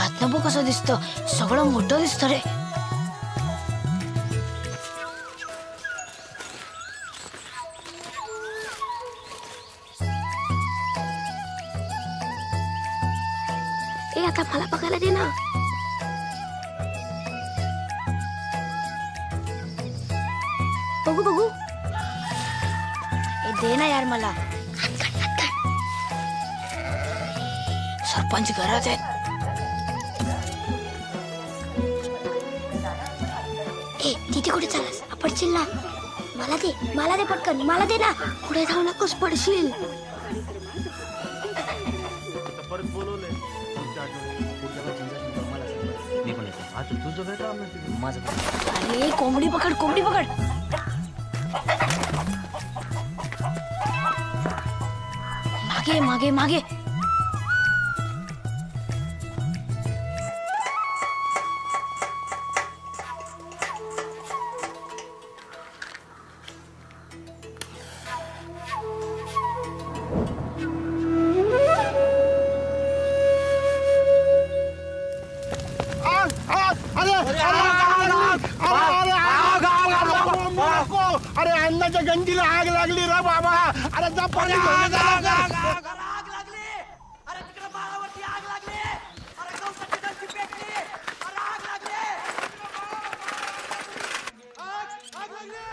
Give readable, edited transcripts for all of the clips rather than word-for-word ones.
ह्यातनं बघ कसं दिसतं, सगळं मोठं दिसतं रे. ए आता मला बघायला दे ना. बघू बघू. ए दे ना यार मला. सरपंच घरात आहेत. ए तिथे कुठे चाललास? पडशील ना. मला दे पटकन, मला दे ना. पुढे जाऊ नकोस, पडशील. अरे कोंबडी पकड, कोंबडी पकड. मागे मागे मागे. अरे अन्नाच्या गंजीला आग लागली रे बाबा. अरे जा पाणी घेऊन जा. आग लागली. अरे तिकडे बाळावरती आग लागली. अरे गवताची गंजी पेटली. अरे आग लागली. आग लागली.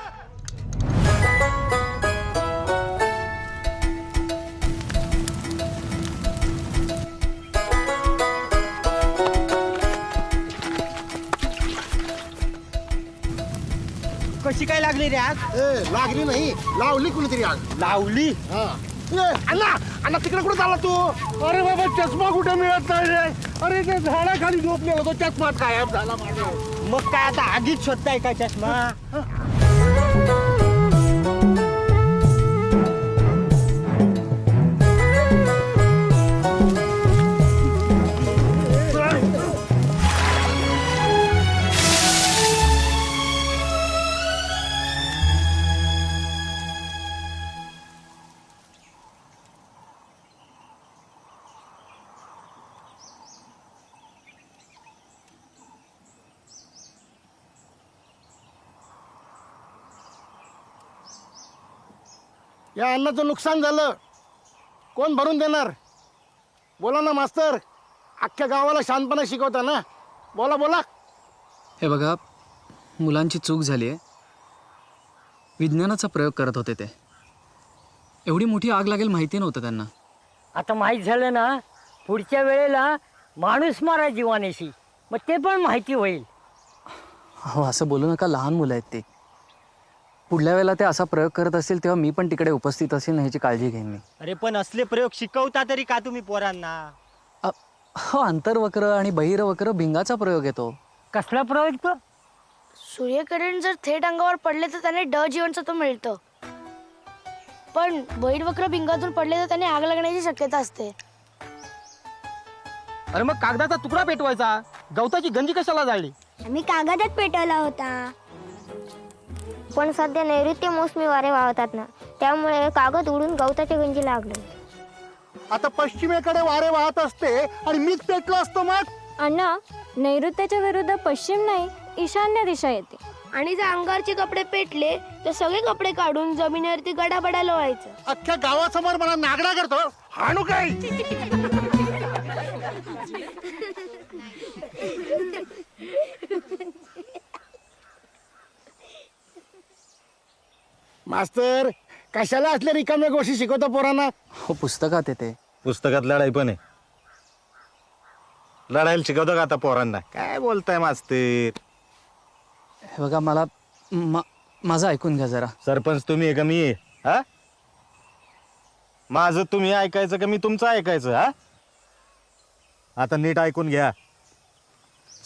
कशी काय लागली रे आग? लागली नाही, लावली कुणीतरी आग. लावली. अण्णा अण्णा तिकडे कुठे चालला तू? अरे बाबा चष्मा कुठे मिळत नाही रे. अरे ते झाडाखाली झोपलेला तो चष्मा गायब झाला माझा. मग काय आता आगीत शोधताय का चष्मा? या अन्नाचं नुकसान झालं, कोण भरून देणार? बोला ना मास्तर. अख्ख्या गावाला शांतपणे शिकवता ना. बोला बोला. हे बघा, मुलांची चूक झाली आहे. विज्ञानाचा प्रयोग करत होते ते. एवढी मोठी आग लागेल माहिती नव्हतं त्यांना. आता माहीत झालं ना, पुढच्या वेळेला माणूस मारा जीवानेशी, मग ते पण माहिती होईल. हो असं बोलू नका, लहान मुलं आहेत ते. पुढल्या वेळेला ते असा प्रयोग करत असतील तेव्हा मी पण तिकडे उपस्थित असेल, ह्याची काळजी घेईन मी. अरे पण असले प्रयोग शिकवता तरी का तुम्ही पोरांना? हो, अंतर्वक्र आणि बहिर्वक्र भिंगाचा प्रयोग येतो. कसला प्रयोग तो? सूर्यकिरण जर थेट अंगावर पडले तर त्याने ड जीवनसत्व मिळतं, पण बहिर्वक्र भिंगातून पडले तर त्याने आग लागण्याची शक्यता असते. अरे मग कागदाचा तुकडा पेटवायचा, गवताची गंजी कशाला जाळली? मी कागदात पेटवला होता. पण सध्या नैऋत्य मोसमी वारे वाहतात ना, त्यामुळे कागद उडून गवताच्या गंजी लागले. आता पश्चिमेकडे वारे वाहत असते आणि मीच पेटलो असतो मग. अण्णा, नैऋत्याच्या विरुद्ध पश्चिम नाही, ईशान्य दिशा येते. आणि जर अंगारचे कपडे पेटले तर सगळे कपडे काढून जमिनीवरती गडाबडा लोळायचं. अख्ख्या गावासमोर मला नागडा करतो. हाणू काय? मास्तर, कशाला असल्या रिकाम्या गोष्टी शिकवता पोरांना? हो, पुस्तकात येते. पुस्तकात लढाई पण आहे. लढायला शिकवतो का आता पोरांना? काय बोलताय मास्तर? हे बघा, मला माझं ऐकून घ्या जरा. सरपंच तुम्ही आहे का मी आहे? हा, माझं तुम्ही ऐकायचं का मी तुमचं ऐकायचं? हा, आता नीट ऐकून घ्या.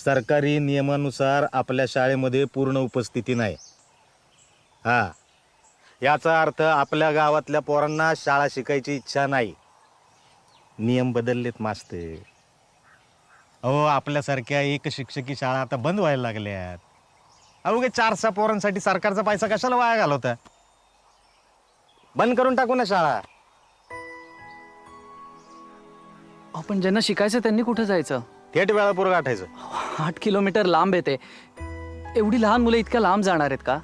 सरकारी नियमानुसार आपल्या शाळेमध्ये पूर्ण उपस्थिती नाही. हा, याचा अर्थ आपल्या गावातल्या पोरांना शाळा शिकायची इच्छा नाही. नियम बदललेत मास्तर. अहो, आपल्यासारख्या एक शिक्षकी शाळा आता बंद व्हायला लागल्यात. अहो, 4-6 पोरांसाठी सरकारचा पैसा कशाला वाया घालवता? बंद करून टाकू ना शाळा. आपण ज्यांना शिकायचं त्यांनी कुठे जायचं? थेट वेळापूर गाठायचं. 8 किलोमीटर लांब येते. एवढी लहान मुलं इतक्या लांब जाणार आहेत का?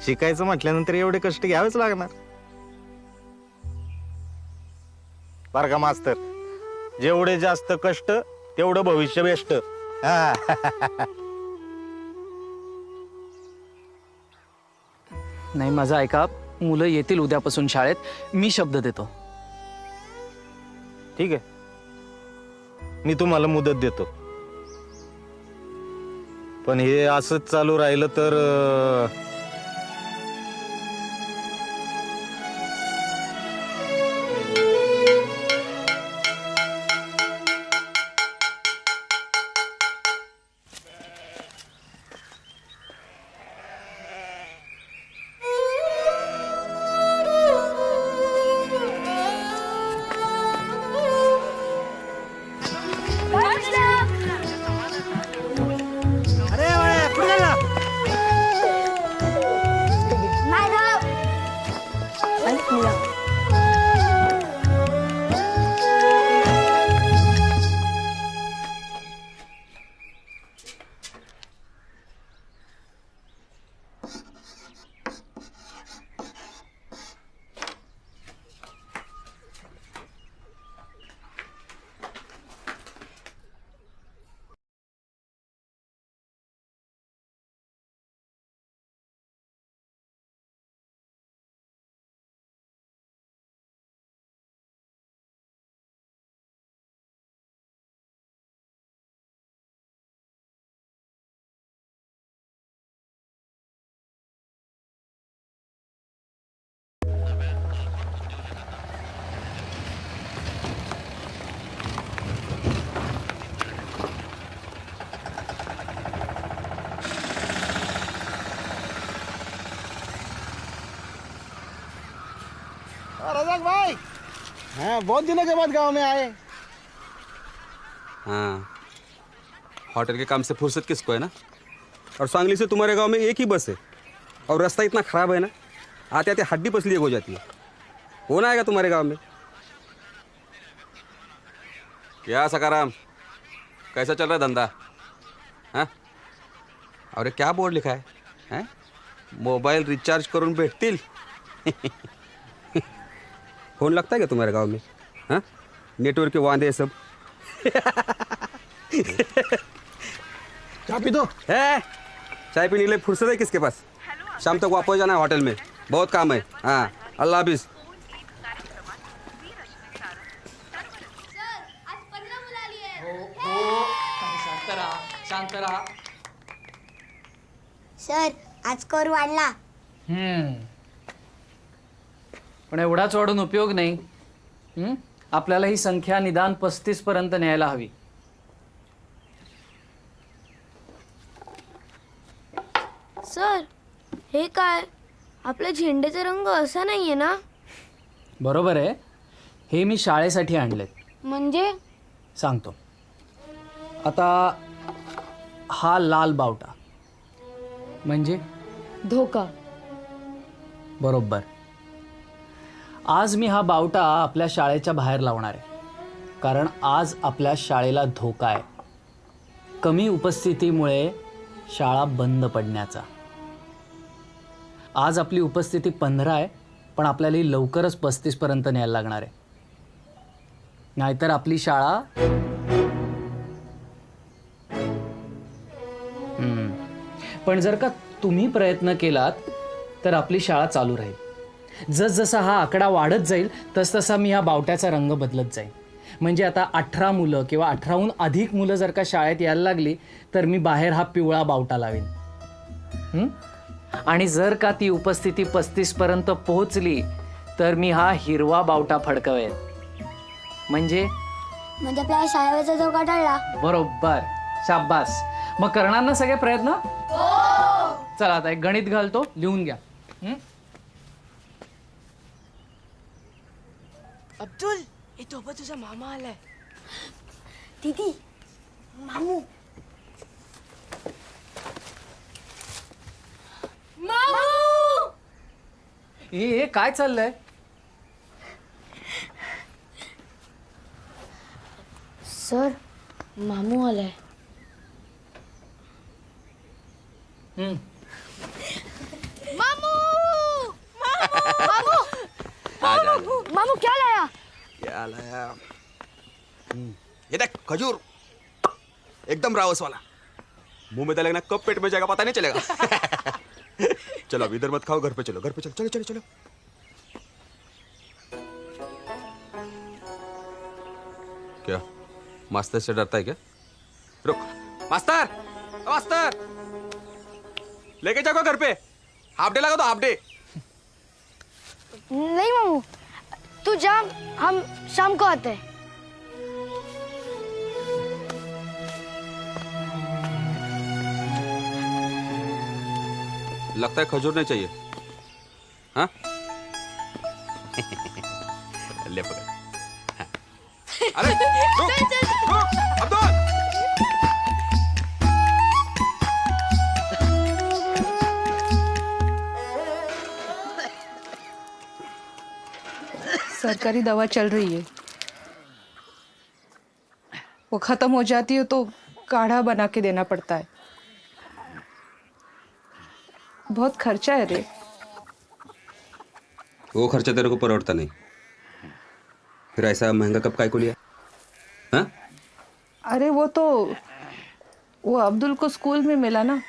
शिकायचं म्हटल्यानंतर एवढे कष्ट घ्यावेच लागणार. बरं का मास्तर, जेवढे जास्त कष्ट तेवढं भविष्य बेस्ट. नाही, माझं ऐका. मुलं येतील उद्यापासून शाळेत. मी शब्द देतो. ठीक आहे, मी तुम्हाला मुदत देतो. पण हे असंच चालू राहिलं तर रजाक भाई, हाँ बहुत दिनों के बाद गांव में आए. हाँ, होटल के काम से फुर्सत किसको है ना. और सांगली से तुम्हारे गांव में एक ही बस है और रास्ता इतना ख़राब है ना, आते आते हड्डी पसली एक हो जाती है. कौन आएगा तुम्हारे गांव में? क्या सकाराम, कैसा चल रहा है धंधा? हाँ, और ये क्या बोर्ड लिखा है? हैं? मोबाइल रिचार्ज करून भेटतील. फोन लगता है क्या तुम्हारे गांव में? हाँ, नेटवर्क के वांदे सब. चाय पी दो. है, चाय पीने के लिए फुर्सत है किसके पास? शाम तक वापस जाना है होटल में, बहुत काम है. हाँ, अल्लाह हाफिज. सर आज कर वाढला. पण एवढाच वाढून उपयोग नाही. आपल्याला ही संख्या निदान 35 पर्यंत न्यायला हवी. सर, हे काय? आपल्या झेंड्याचा रंग असा नाहीये ना? बरोबर आहे. हे मी शाळेसाठी आणलेत. म्हणजे सांगतो. आता हा लाल बावटा म्हणजे धोका. बरोबर. आज मी हा बावटा आपल्या शाळेच्या बाहेर लावणार आहे, कारण आज आपल्या शाळेला धोका आहे. कमी उपस्थितीमुळे शाळा बंद पडण्याचा. आज आपली उपस्थिती 15 आहे, पण आपल्याला ही लवकरच 35 पर्यंत न्यायला लागणार आहे. नाहीतर आपली शाळा पण जर का तुम्ही प्रयत्न केलात तर आपली शाळा चालू राहील. जसजसा हा आकडा वाढत जाईल तसतसा मी हा बावट्याचा रंग बदलत जाईल. म्हणजे आता 18 मुलं किंवा 18हून अधिक मुलं जर का शाळेत यायला लागली तर मी बाहेर हा पिवळा बावटा लावेन. आणि जर का ती उपस्थिती 35 पर्यंत पोहोचली तर मी हा हिरवा बावटा फडकवेन. म्हणजे आपल्या शाळेचा धोका टळला. बरोबर. शाबास. मग करणार ना सगळे प्रयत्न? चला आता एक गणित घालतो, लिहून घ्या. अब्दुल, हे तो बघ तुझा मामा आलाय. दीदी, मामू. हे काय चाललंय? सर मामू आलाय. मामू क्या लाया? क्या लाया? ये देख खजूर, एकदम रावस वाला. मुंह में डालेगा ना कब पेट में जाएगा पता नहीं चलेगा. चलो अब इधर मत खाओ, घर पे चलो, घर पे चलो, चलो चलो चलो. क्या मास्टर से डरता है क्या? रुक मास्टर, मास्टर लेके जाओ घर पे. हाफ डे लगा दो, हाफ डे. नहीं मामू, तू जा, हम शाम को आते हैं. लगता है खजूर नहीं चाहिए. हाँ ले पकड़. हाँ. अरे रुक, रुक, अब्दुल. सरकारी दवा चल रही है, वो खत्म हो जाती है तो काढ़ा बना के देना पड़ता है. बहुत खर्चा है रे. वो खर्चा तेरे को परवड़ता नहीं. फिर ऐसा महंगा कब काय को लिया? हाँ? अरे वो अब्दुल को स्कूल में मिला ना.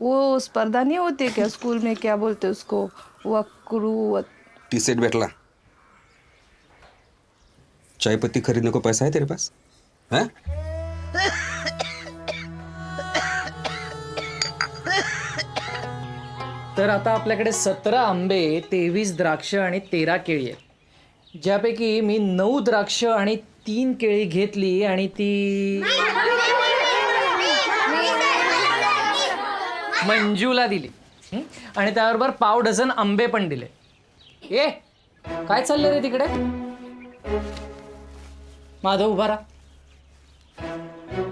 वो स्पर्धा नहीं होती क्या स्कूल में, क्या बोलते उसको, वक्रू टी सेट बैठला. चाय पत्ती खरीदने को पैसा है तेरे पास? हाँ? तर आता आपल्याकडे 17 आंबे, 23 द्राक्ष आणि 13 केळी आहेत, ज्यापैकी मी 9 द्राक्ष आणि 3 केळी घेतली आणि ती मंजूला दिली. आणि त्याबरोबर पाव डझन आंबे पण दिले. ए काय चाललंय रे तिकडे? माधव उभा राहा,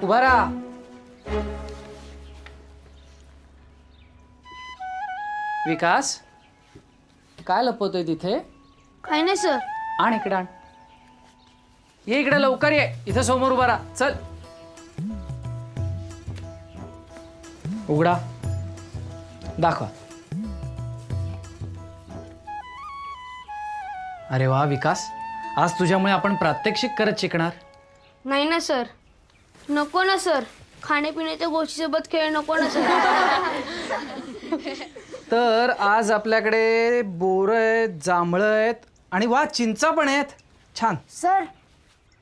उभा राहा. विकास काय लपवतोय तिथे? काही नाही सर. आण इकडे, आण. ये इकडे लवकर ये, इथे समोर उभा राहा. चल उघडा, दाखवा. अरे वा विकास, आज तुझ्यामुळे आपण प्रात्यक्षिक करत शिकणार. नाही ना सर, नको ना सर, खाण्यापिण्याच्या गोष्टीसोबत खेळ नको ना सर. तर आज आपल्याकडे बोरं आहेत, जांभळं आहेत आणि वा चिंचा पण आहेत. छान. सर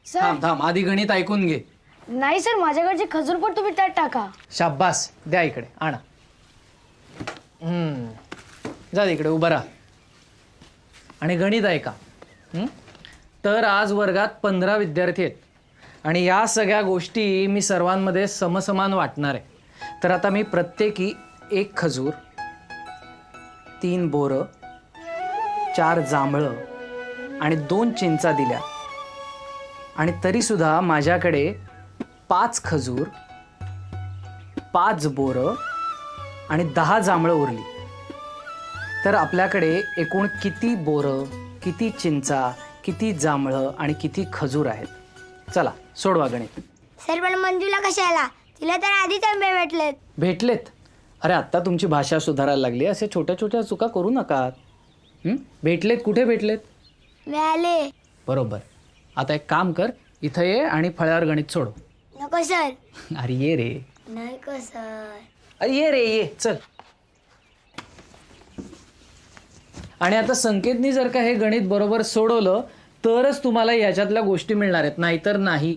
सर थांब थांब, आधी गणित ऐकून घे. नाही सर, माझ्याकडचे खजूर पण तुम्ही त्यात टाका. शाब्बास, द्या इकडे, आणा. जा इकडे उभं राहा आणि गणित ऐका. तर आज वर्गात 15 विद्यार्थी आहेत आणि या सगळ्या गोष्टी मी सर्वांमध्ये समसमान वाटणार आहे. तर आता मी प्रत्येकी 1 खजूर, 3 बोरं, 4 जांभळं आणि 2 चिंचा दिल्या आणि तरीसुद्धा माझ्याकडे 5 खजूर, 5 बोरं आणि 10 जांभळं उरली. तर आपल्याकडे एकूण किती बोरं, किती चिंचा, किती जांभळं आणि किती खजूर आहेत? चला सोडवा गणित. सर पण मंजूला कशाला? तिला तर आधीच आंबे भेटलेत. भेटलेत? अरे आत्ता तुमची भाषा सुधारायला लागली, असे छोट्या छोट्या चुका करू नका. भेटलेत? कुठे भेटलेत? मिळाले. बरोबर. आता एक काम कर, इथं ये आणि फळ्यावर गणित सोडव. नको सर. अरे ये रे. नाही का सर. अरे ये रे, ये चल. आणि आता संकेतनी जर का हे गणित बरोबर सोडवलं तरच तुम्हाला याच्यातल्या गोष्टी मिळणार आहेत, नाहीतर नाही.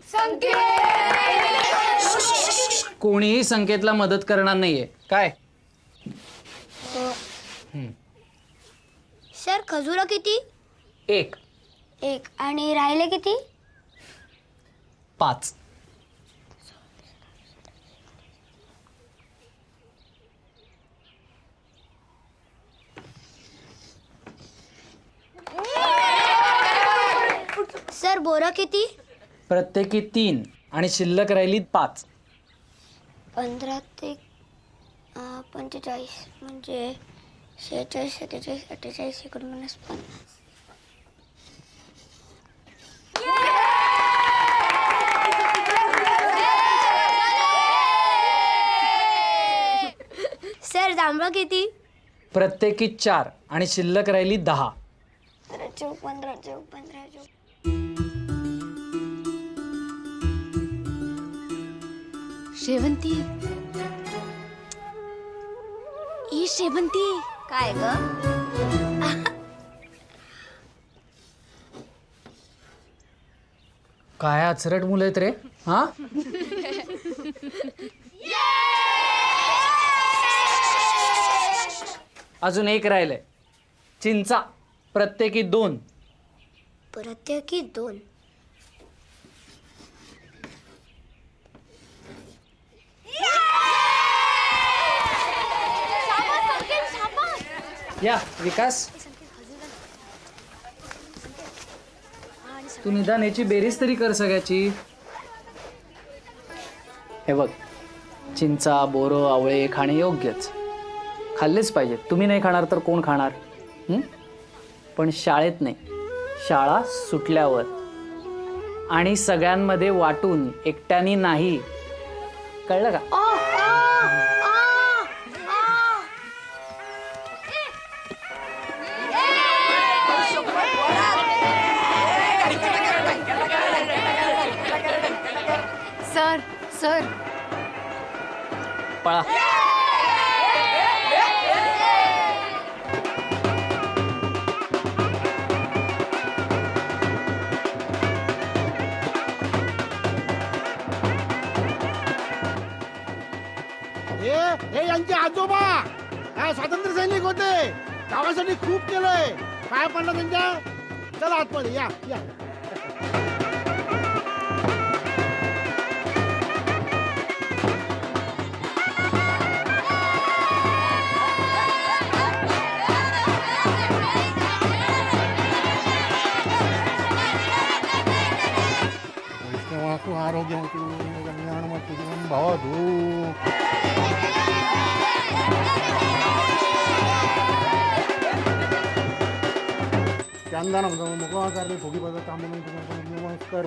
कोणीही संकेतला मदत करणार नाहीये. काय? सर खजूर किती? 1. आणि राहिले किती? 5. सर बोरं किती? प्रत्येकी 3 आणि शिल्लक राहिली 5. 15 ते 45 म्हणजे 46, 47, 48 इकडून -50. जांभळं किती? प्रत्येकी 4 आणि शिल्लक राहिली 10. 15. शेवंती ई शेवंती काय ग? काय अचरट मुलं आहेत रे हा. अजून एक राहिलंय. चिंचा प्रत्येकी 2. प्रत्येकी 2. या विकास, तू निदान याची बेरीज तरी कर सगळ्याची. हे बघ, चिंचा, बोरं, आवळे खाणे योग्यच, खाल्लेच पाहिजे. तुम्ही नाही खाणार तर कोण खाणार? पण शाळेत नाही, शाळा सुटल्यावर आणि सगळ्यांमध्ये वाटून, एकट्याने नाही. कळलं का? सर सर पळा. हे यांचे आजोबा काय स्वातंत्र्य सैनिक होते, गावासाठी खूप केलंय. काय पडलं त्यांच्या? चला आतमध्ये या या. आरोग्यवती कल्याणवती जीवन भवतु. चंदन मुखाचार्य भोगी पदार्थ नमस्कार.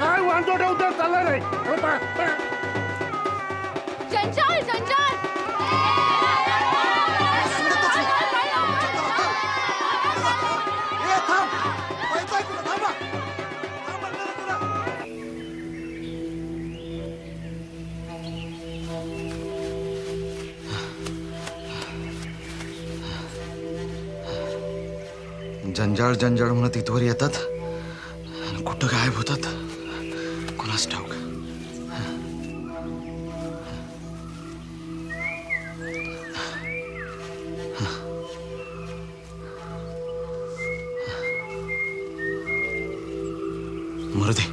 काय वांदो ठेवतो चालला नाही. जंजाळ जंजाळ जंजाळ जंजाळ म्हणत इथवर येतात, कुठं गायब होतात कोणास ठाऊक. मरू दे.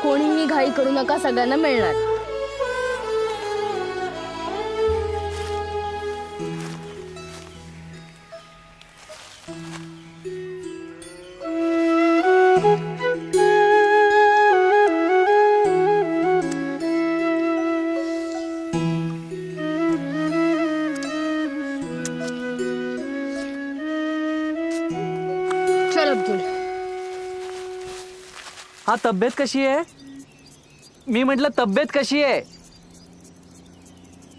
कोणीही घाई करू नका, सगळ्यांना मिळणार. चल अब्दुल. हा, तब्येत कशी आहे? मी म्हटलं तब्येत कशी आहे?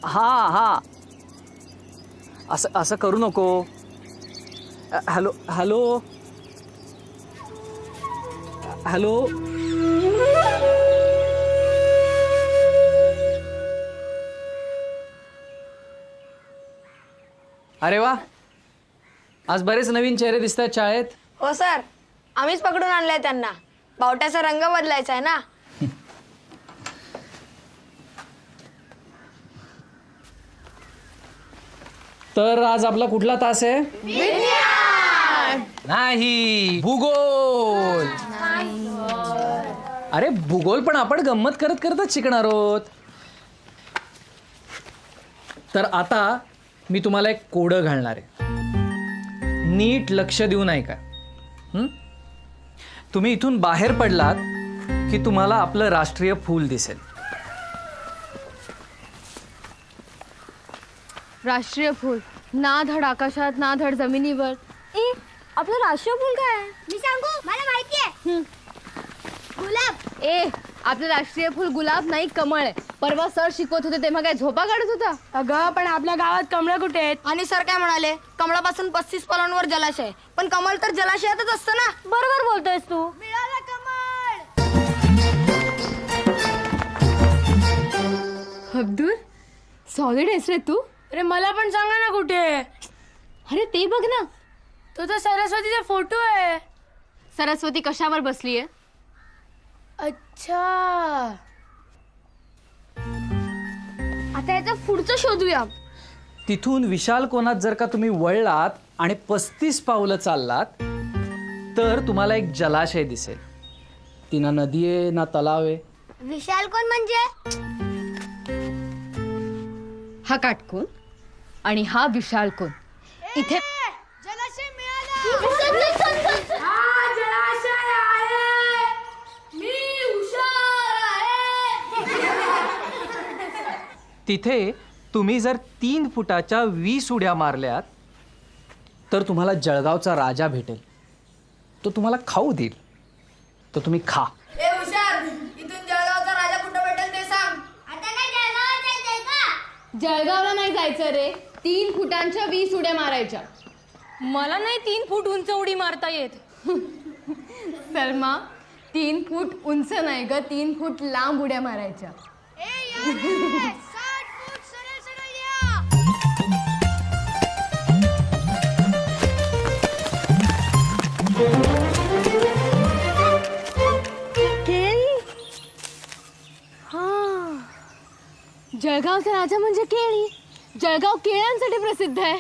हा हा, असं असं करू नको. Hello hello hello. अरे वा, आज बरेच नवीन चेहरे दिसत आहेत शाळेत. हो सर, आम्हीच पकडून आणलाय त्यांना. बावट्याचा रंग बदलायचा आहे ना. तर आज आपला कुठला तास आहे? नाही, भूगोल. अरे भूगोल पण आपण गंमत करत करतच शिकणार आहोत. तर आता मी तुम्हाला एक कोडं घालणार आहे. नीट लक्ष देऊन ऐका. तुम्ही इथून बाहेर पडलात की तुम्हाला आपलं राष्ट्रीय फूल दिसेल. राष्ट्रीय फूल ना धड आकाशात ना धड जमिनीवर. आपलं राष्ट्रीय फूल काय आहे? मी सांगू, मला माहिती आहे. गुलाब. आपलं राष्ट्रीय फूल गुलाब नाही, कमळ आहे. परवा सर शिकवत होते तेव्हा काय झोपा काढत होता? अगं पण आपल्या गावात कमळ कुठे आहेत? आणि सर काय म्हणाले, कमळापासून 35 पलांवर जलाशय. पण कमळ तर जलाशयातच असतं ना. बरोबर बोलतोयस तू. मिळालं कमळ. अब्दुल, सॉलिड आहेस रे तू. अरे मला पण सांगा ना कुठे. अरे ते बघ ना, तो तर सरस्वतीचा फोटो आहे. सरस्वती कशावर बसलीये? अच्छा, आता याचा पुढचं शोधूया. तिथून विशाल कोणात जर का तुम्ही वळलात आणि 35 पावलं चाललात तर तुम्हाला एक जलाशय दिसेल. ती ना नदी आहे ना तलाव आहे. विशाल कोण म्हणजे? हा काटकोन आणि हा विशाल कोण. इथे जलाशय मिळाला. हा जलाशय आहे. मी हुशार आहे. तिथे तुम्ही जर 3 फुटाच्या 20 उड्या मारल्यात तर तुम्हाला जळगावचा राजा भेटेल. तो तुम्हाला खाऊ देईल. तर तुम्ही खा. ए हुशार, इथून जळगावचा राजा कुठं भेटेल ते सांग. आता काय जळगावात जायचंय का? जळगावला नाही जायचं रे. 3 फुटांच्या 20 उड्या मारायच्या. मला नाही 3 फूट उंच उडी मारता येत. सलमा, 3 फूट उंच नाही ग, 3 फूट लांब उड्या मारायच्या. जळगावचा राजा म्हणजे केळी. जळगाव केळ्यांसाठी प्रसिद्ध आहे.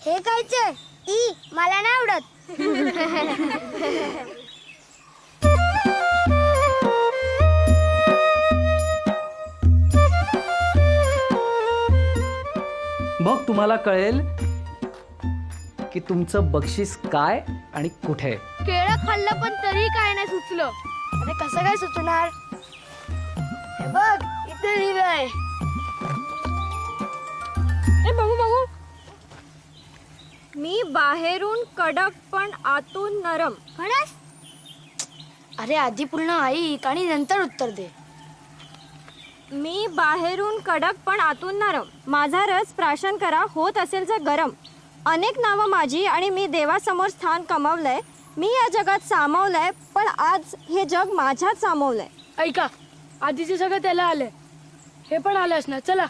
हे खायचंय? मला नाही आवडत. मग तुम्हाला कळेल की तुमचं बक्षीस काय आणि कुठे आहे. केळं खाल्लं पण तरी काय नाही सुचलं. अरे कसं काय सुचणार. हे बघ इथे लिहिलंय. बघू बघू. मी बाहेरून कडक पण आतून नरम. खरंच? अरे आधी पूर्ण ऐक आणि नंतर उत्तर दे. मी बाहेरून कडक पण आतून नरम. माझा रस प्राशन करा होत असेल जर गरम. अनेक नावं माझी आणि मी देवासमोर स्थान कमावलंय. मी या जगात सामावलंय पण आज हे जग माझ्यात सामावलंय. ऐका, आधीचे सगळं त्याला आलंय. हे पण आलंच ना. चला.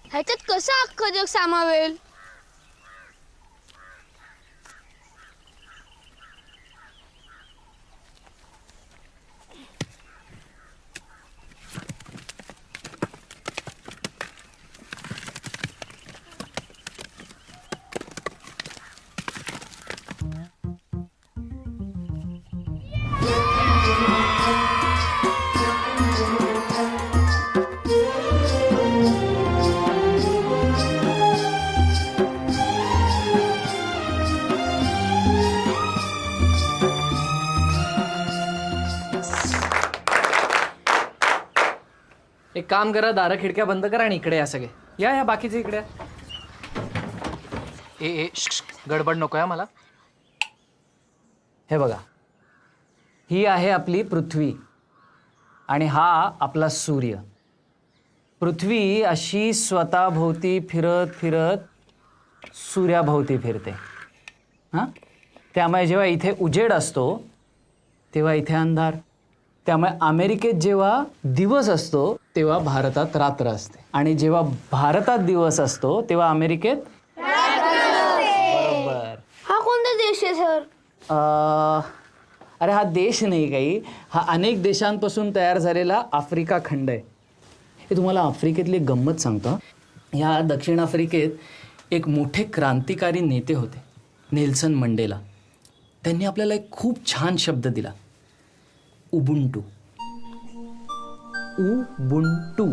ह्याच्यात कसं अख्खं जग सामावेल. एक काम करा, दारं खिडक्या बंद करा आणि इकडे या सगळे. या बाकीचे इकडे. ए ए गडबड नको आहे मला. हे बघा, ही आहे आपली पृथ्वी आणि हा आपला सूर्य. पृथ्वी अशी स्वतःभोवती फिरत फिरत सूर्याभोवती फिरते. हां, त्यामुळे जेव्हा इथे उजेड असतो तेव्हा इथे अंधार. त्यामुळे अमेरिकेत जेव्हा दिवस असतो तेव्हा भारतात रात्र असते, आणि जेव्हा भारतात दिवस असतो तेव्हा अमेरिकेत बरोबर. हा कोणता देश आहे सर? अरे हा देश नाही काही, हा अनेक देशांपासून तयार झालेला आफ्रिका खंड आहे. हे तुम्हाला आफ्रिकेतली एक गंमत सांगतो. ह्या दक्षिण आफ्रिकेत एक मोठे क्रांतिकारी नेते होते, नेल्सन मंडेला. त्यांनी आपल्याला एक खूप छान शब्द दिला, उबुंटू. उबुंटू.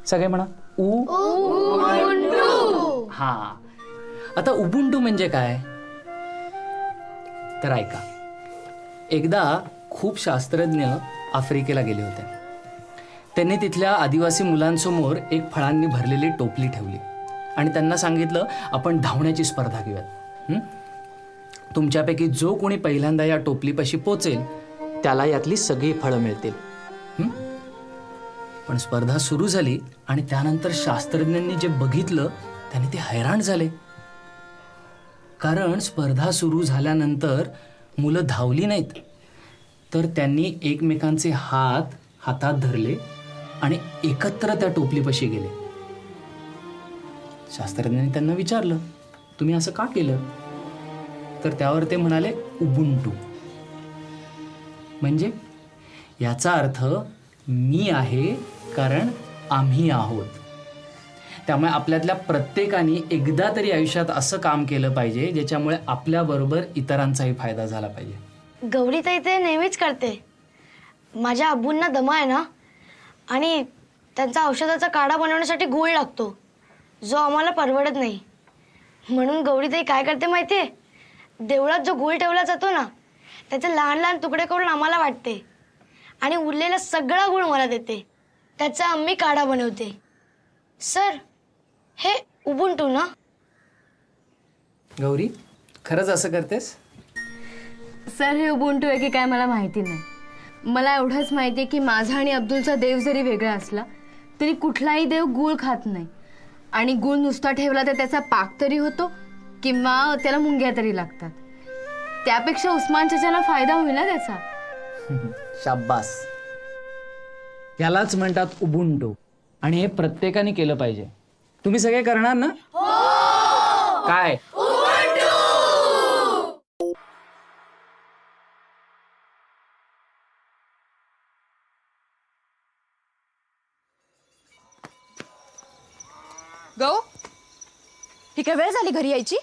सगळे म्हणा उबुंटू. हा, आता उबुंटू म्हणजे काय तर ऐका. एकदा खूप शास्त्रज्ञ आफ्रिकेला गेले होते. त्यांनी तिथल्या आदिवासी मुलांसमोर एक फळांनी भरलेली टोपली ठेवली आणि त्यांना सांगितलं, आपण धावण्याची स्पर्धा घेऊयात. तुमच्यापैकी जो कोणी पहिल्यांदा या टोपलीपाशी पोचेल त्याला यातली सगळी फळं मिळतील. पण स्पर्धा सुरू झाली आणि त्यानंतर शास्त्रज्ञांनी जे बघितलं त्याने ते हैराण झाले. कारण स्पर्धा सुरू झाल्यानंतर मुलं धावली नाहीत, तर त्यांनी एकमेकांचे हात हातात धरले आणि एकत्र त्या टोपलीपाशी गेले. शास्त्रज्ञांनी त्यांना विचारलं, तुम्ही असं का केलं? तर त्यावर ते म्हणाले, उबुंटू. म्हणजे याचा अर्थ मी आहे कारण आम्ही आहोत. त्यामुळे आपल्यातल्या प्रत्येकाने एकदा तरी आयुष्यात असं काम केलं पाहिजे ज्याच्यामुळे आपल्याबरोबर इतरांचाही फायदा झाला पाहिजे. गौरीताई ते नेहमीच करते. माझ्या आबूंना दमा आहे ना, आणि त्यांचा औषधाचा काढा बनवण्यासाठी गूळ लागतो, जो आम्हाला परवडत नाही. म्हणून गौरीताई काय करते माहिती आहे? देवळात जो गूळ ठेवला जातो ना, त्याचे लहान लहान तुकडे करून आम्हाला वाटते आणि उरलेला सगळा गूळ मला देते. त्याचा आम्ही काढा बनवते. सर, हे उबुंटू ना? गौरी, खरंच असं करतेस? सर, हे उबुंटू आहे की काय मला माहिती नाही. मला एवढंच माहिती आहे की माझा आणि अब्दुलचा देव जरी वेगळा असला तरी कुठलाही देव गूळ खात नाही. आणि गूळ नुसता ठेवला तर त्याचा पाक तरी होतो किंवा त्याला मुंग्या तरी लागतात. त्यापेक्षा उस्मान चाचाला फायदा होईल ना त्याचा. शाब्बास. यालाच म्हणतात उबुंटू, आणि हे प्रत्येकाने केलं पाहिजे. तुम्ही सगळे करणार ना? काय? गो, ही काय वेळ झाली घरी यायची?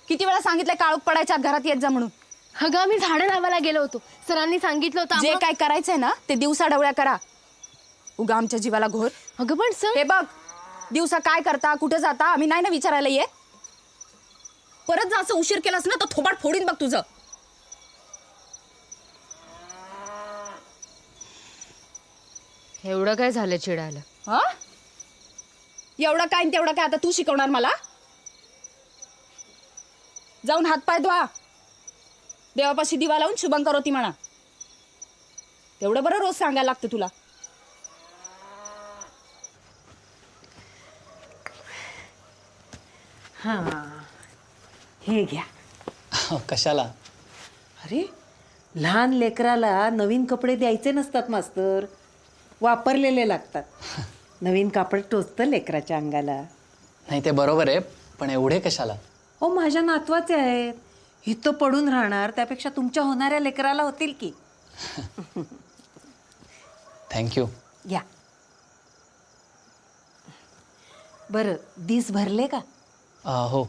किती वेळा सांगितलं काळोख पडायच्या आत घरात येत जा म्हणून. अगं, आम्ही झाडं लावायला गेलो होतो. सरांनी सांगितलं होतं जे काय करायचंय ना ते दिवसा डवळ्या करा. उगा आमच्या जीवाला घोर. अगं पण सर, हे बघ, दिवसा काय करता, कुठे जाता आम्ही नाही ना विचारायला येत. परत जर असं उशीर केलास ना तर थोबाड फोडीन बघ तुझं. एवढं काय झालं चिडायला? हा, एवढं काय आणि तेवढं काय आता तू शिकवणार मला? जाऊन हातपाय धुवा, देवापाशी दिवा लावून शुभंकर होती म्हणा. तेवढं बरं रोज सांगायला लागतं तुला. हा, हे घ्या. कशाला? अरे, लहान लेकराला नवीन कपडे द्यायचे नसतात मास्तर, वापरलेले लागतात. नवीन कापड टोचतं लेकराच्या अंगाला. नाही, ते बरोबर आहे, पण एवढे कशाला? हो, माझ्या नातवाचे आहेत. इथं पडून राहणार त्यापेक्षा तुमच्या होणाऱ्या लेकराला होतील की. थँक्यू. या. बरं, दिस भरले का? हो,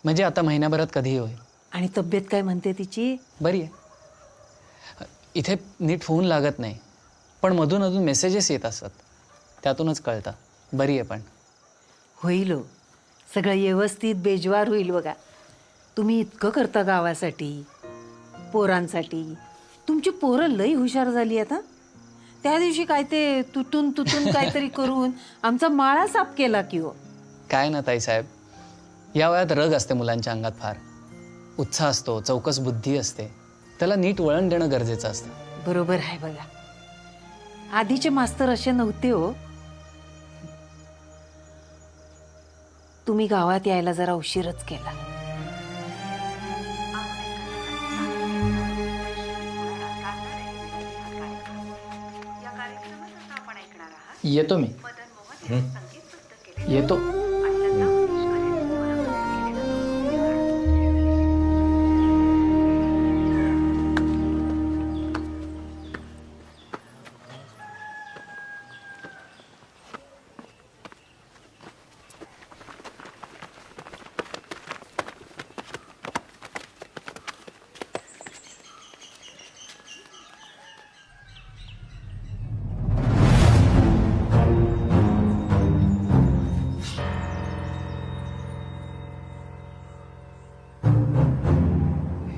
म्हणजे आता महिन्याभरात कधीही होईल. आणि तब्येत काय म्हणते तिची? बरी आहे. इथे नीट फोन लागत नाही, पण मधून अधून मेसेजेस येत असतात, त्यातूनच कळतं. बरी आहे. पण होईल हो, सगळं व्यवस्थित बेजवार होईल बघा. तुम्ही इतकं करता गावासाठी, पोरांसाठी. तुमची पोरं लई हुशार झाली आता. त्या दिवशी काय ते तुटून काहीतरी करून आमचा माळा साफ केला की हो. काय ना ताईसाहेब, या वयात रग असते मुलांच्या अंगात फार. उत्साह असतो, चौकस बुद्धी असते. त्याला नीट वळण देणं गरजेचं असतं. बरोबर आहे बघा. आधीचे मास्तर असे नव्हते हो. तुम्ही गावात यायला जरा उशीरच केला. येतो मी. येतो.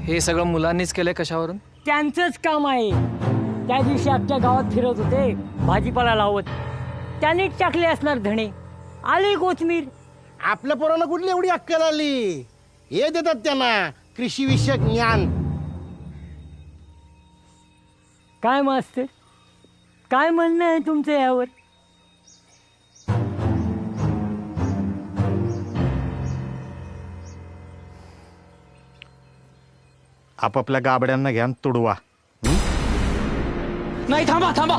हे सगळं मुलांनीच केलंय कशावरून? त्यांचंच काम आहे. त्या दिवशी अख्ख्या गावात फिरत होते भाजीपाला लावत, त्यांनीच टाकले असणार धणे. आले कोथमीर. आपल्या पोरांना कुठली एवढी अक्कल आली? हे देतात त्यांना कृषीविषयक ज्ञान. काय मास्तर, काय म्हणणं आहे तुमचं यावर? आपापल्या गाबड्यांना घ्या आणि तुडवा. नाही, थांबा थांबा.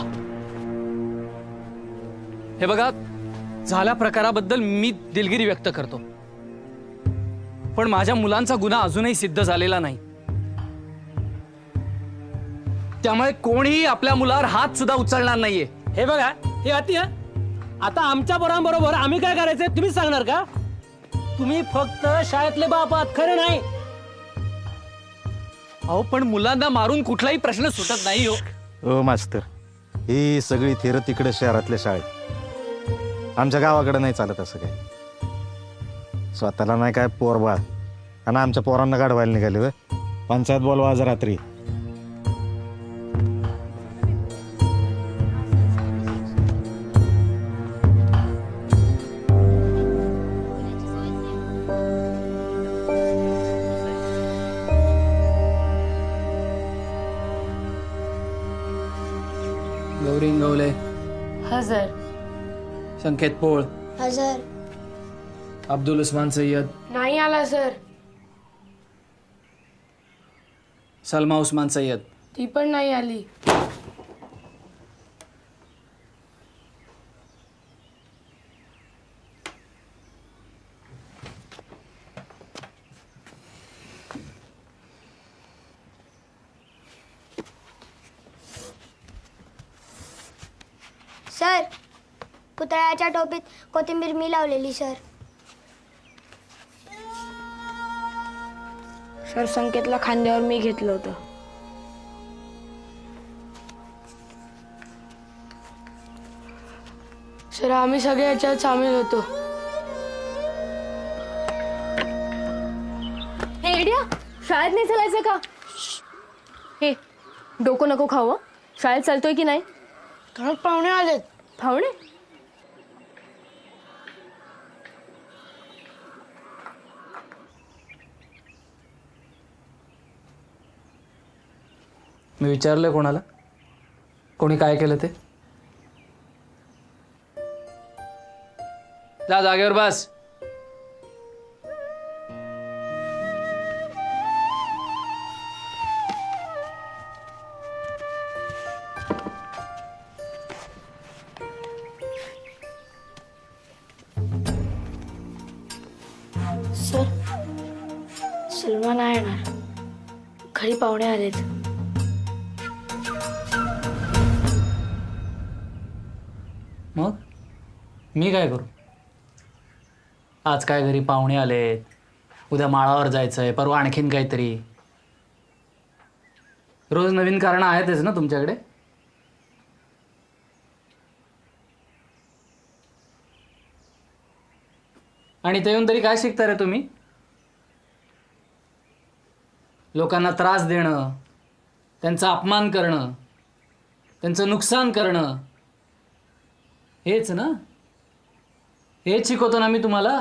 हे बघा, झाल्या प्रकाराबद्दल मी दिलगिरी व्यक्त करतो, पण माझ्या मुलांचा गुन्हा अजूनही सिद्ध झालेला नाही. त्यामुळे कोणीही आपल्या मुलावर हात सुद्धा उचलणार नाहीये. हे बघा, हे अति आता आमच्या पोरांबरोबर आम्ही काय करायचंय तुम्हीच सांगणार का? तुम्ही फक्त शाळेतले बाप आहात, खरं नाही? अहो, पण मुलांना मारून कुठलाही प्रश्न सुटत नाही हो. ओ मास्तर, ही सगळी थेर तिकडे शहरातल्या शाळेत. आमच्या गावाकडे नाही चालत असं काय. स्वतःला नाही काय पोरबाळ आणि आमच्या पोरांना गाडवायला निघाले होय. पंचायत बोलवा आज रात्री. गौरी इंगवले, हजर. संकेत पोळ, हजर. अब्दुल उस्मान सय्यद, नाही आला सर. सलमा उस्मान सय्यद, ती पण नाही आली. सर, पुतळ्याच्या टोपीत कोथिंबीर मी लावलेली सर. सर, संकेतला खांद्यावर मी घेतलं होतं. सर, आम्ही सगळे याच्यात सामील होतो. हे इडिया, शाळेत नाही चालायचं का? हे डोकं नको खावं. शाळेत चालतोय की नाही? घरात पाहुणे आलेत. पाहुणे? मी विचारलंय कोणाला कोणी काय केलं ते? जा जागेवर बस. सर, सलमा नाही येणार. घरी पाहुणे आलेत. मग मी काय करू? आज काय घरी पाहुणे आलेत, उद्या माळावर जायचंय, परवा आणखीन काहीतरी. रोज नवीन कारणं आहेतच ना तुमच्याकडे. आणि ते येऊन तरी काय शिकता रे तुम्ही? लोकांना त्रास देणं, त्यांचा अपमान करणं, त्यांचं नुकसान करणं, हेच ना? हेच शिकवतो ना मी तुम्हाला.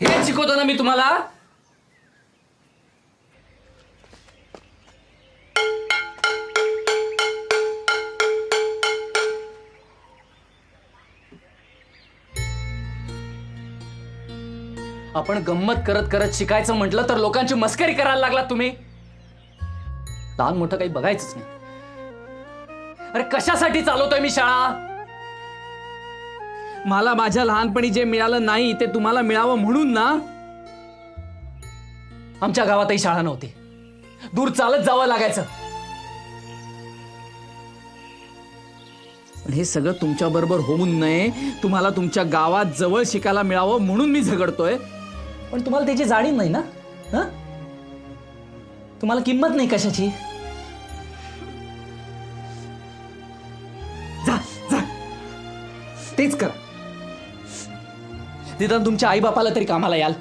हेच शिकवतो ना मी तुम्हाला. आपण गंमत करत करत शिकायचं म्हटलं तर लोकांची मस्करी करायला लागलात तुम्ही. लहान मोठं काही बघायचंच नाही. अरे कशासाठी चालवतोय मी शाळा? मला माझ्या लहानपणी जे मिळालं नाही ते तुम्हाला मिळावं म्हणून ना. आमच्या गावातही शाळा नव्हती, दूर चालत जावं लागायचं. पण हे सगळं तुमच्या बरोबर होऊन नये, तुम्हाला तुमच्या गावात जवळ शिकायला मिळावं म्हणून मी झगडतोय. पण तुम्हाला त्याची जाणीव नाही ना. हं? तुम्हाला किंमत नाही कशाची. जा जा तेच करा. निदान तुमच्या आई बापाला तरी कामाला याल.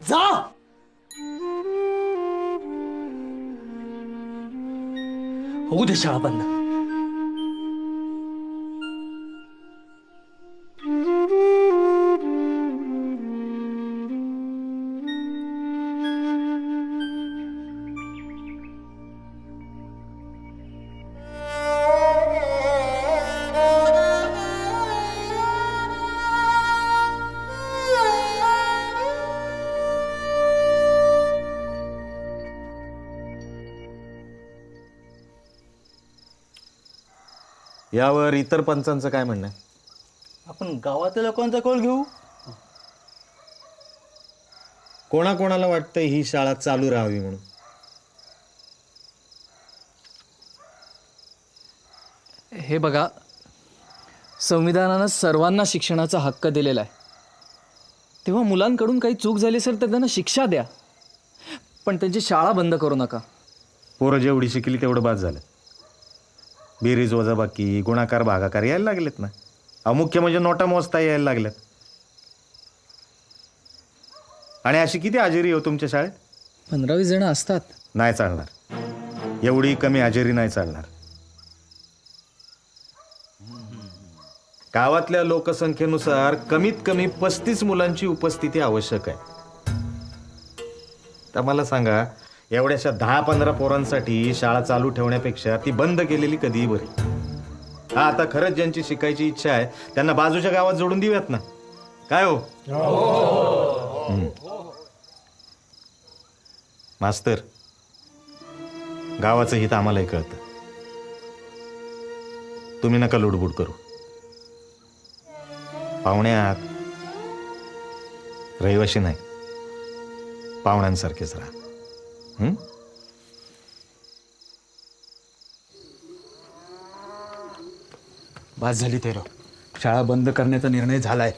जा. होऊ दे शाळा बंद. यावर इतर पंचांचं काय म्हणणं आहे? आपण गावातल्या लोकांचा कौल घेऊ. कोणाकोणाला वाटतंय ही शाळा चालू राहावी म्हणून? हे बघा, संविधानानं सर्वांना शिक्षणाचा हक्क दिलेला आहे. तेव्हा मुलांकडून काही चूक झाली असेल तर त्यांना शिक्षा द्या, पण त्यांची शाळा बंद करू नका. पोरं जेवढी शिकली तेवढं बाद झालं. बेरीज वजाबाकी गुणाकार भागाकार यायला लागलेत ना. मुख्य म्हणजे नोटा मोजता यायला लागल्यात. आणि अशी किती हजेरी हो तुमच्या शाळेत? 15-20 जण असतात. नाही चालणार, एवढी कमी हजेरी नाही चालणार. गावातल्या लोकसंख्येनुसार कमीत कमी 35 मुलांची उपस्थिती आवश्यक आहे. तर मला सांगा, एवढ्याशा 10-15 पोरांसाठी शाळा चालू ठेवण्यापेक्षा ती बंद केलेली कधीही बरी. हा, आता खरंच ज्यांची शिकायची इच्छा आहे त्यांना बाजूच्या गावात जोडून देऊयात ना. काय हो? मास्तर, गावाचं हित आम्हालाही कळतं. तुम्ही नका लुडबुड करू. पाहुण्यात रहिवाशी नाही, पाहुण्यांसारखेच राहा. बस झाली तेरो, शाळा बंद करण्याचा निर्णय झालाय.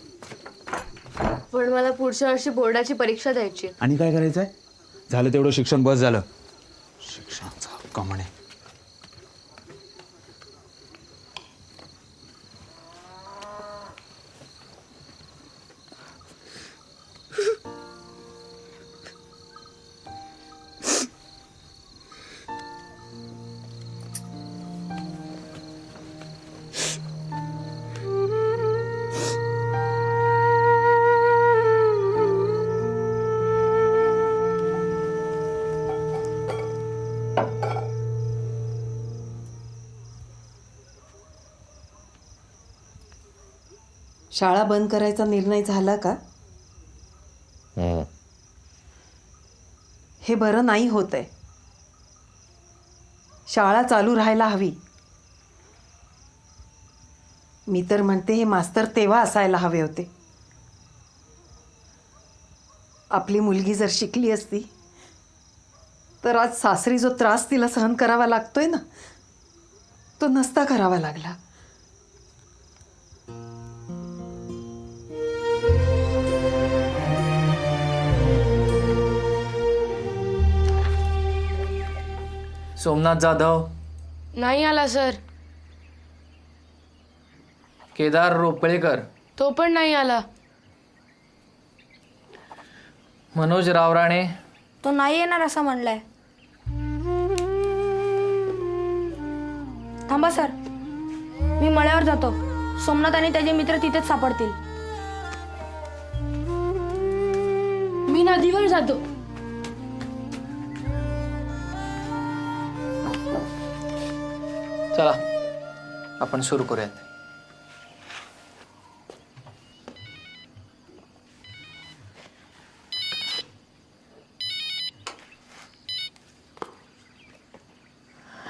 पण मला पुढच्या वर्षी बोर्डाची परीक्षा द्यायची. आणि काय करायचंय? झालं तेवढं शिक्षण बस झालं. शिक्षणाचा हक्क म्हणे. शाळा बंद करायचा निर्णय झाला का? हे बरं नाही होत आहे. शाळा चालू राहायला हवी. मी तर म्हणते हे मास्तर तेव्हा असायला हवे होते. आपली मुलगी जर शिकली असती तर आज सासरी जो त्रास तिला सहन करावा लागतोय ना, तो नसता करावा लागला. सोमनाथ जाधव नाही आला सर. केदार रोपळेकर तो पण नाही आला. मनोज रावराणे तो नाही येणार असं म्हणलाय. थांबा सर, मी मळ्यावर जातो. सोमनाथ आणि त्याचे मित्र तिथेच सापडतील. मी नदीवर जातो. चला आपण सुरू करूयात.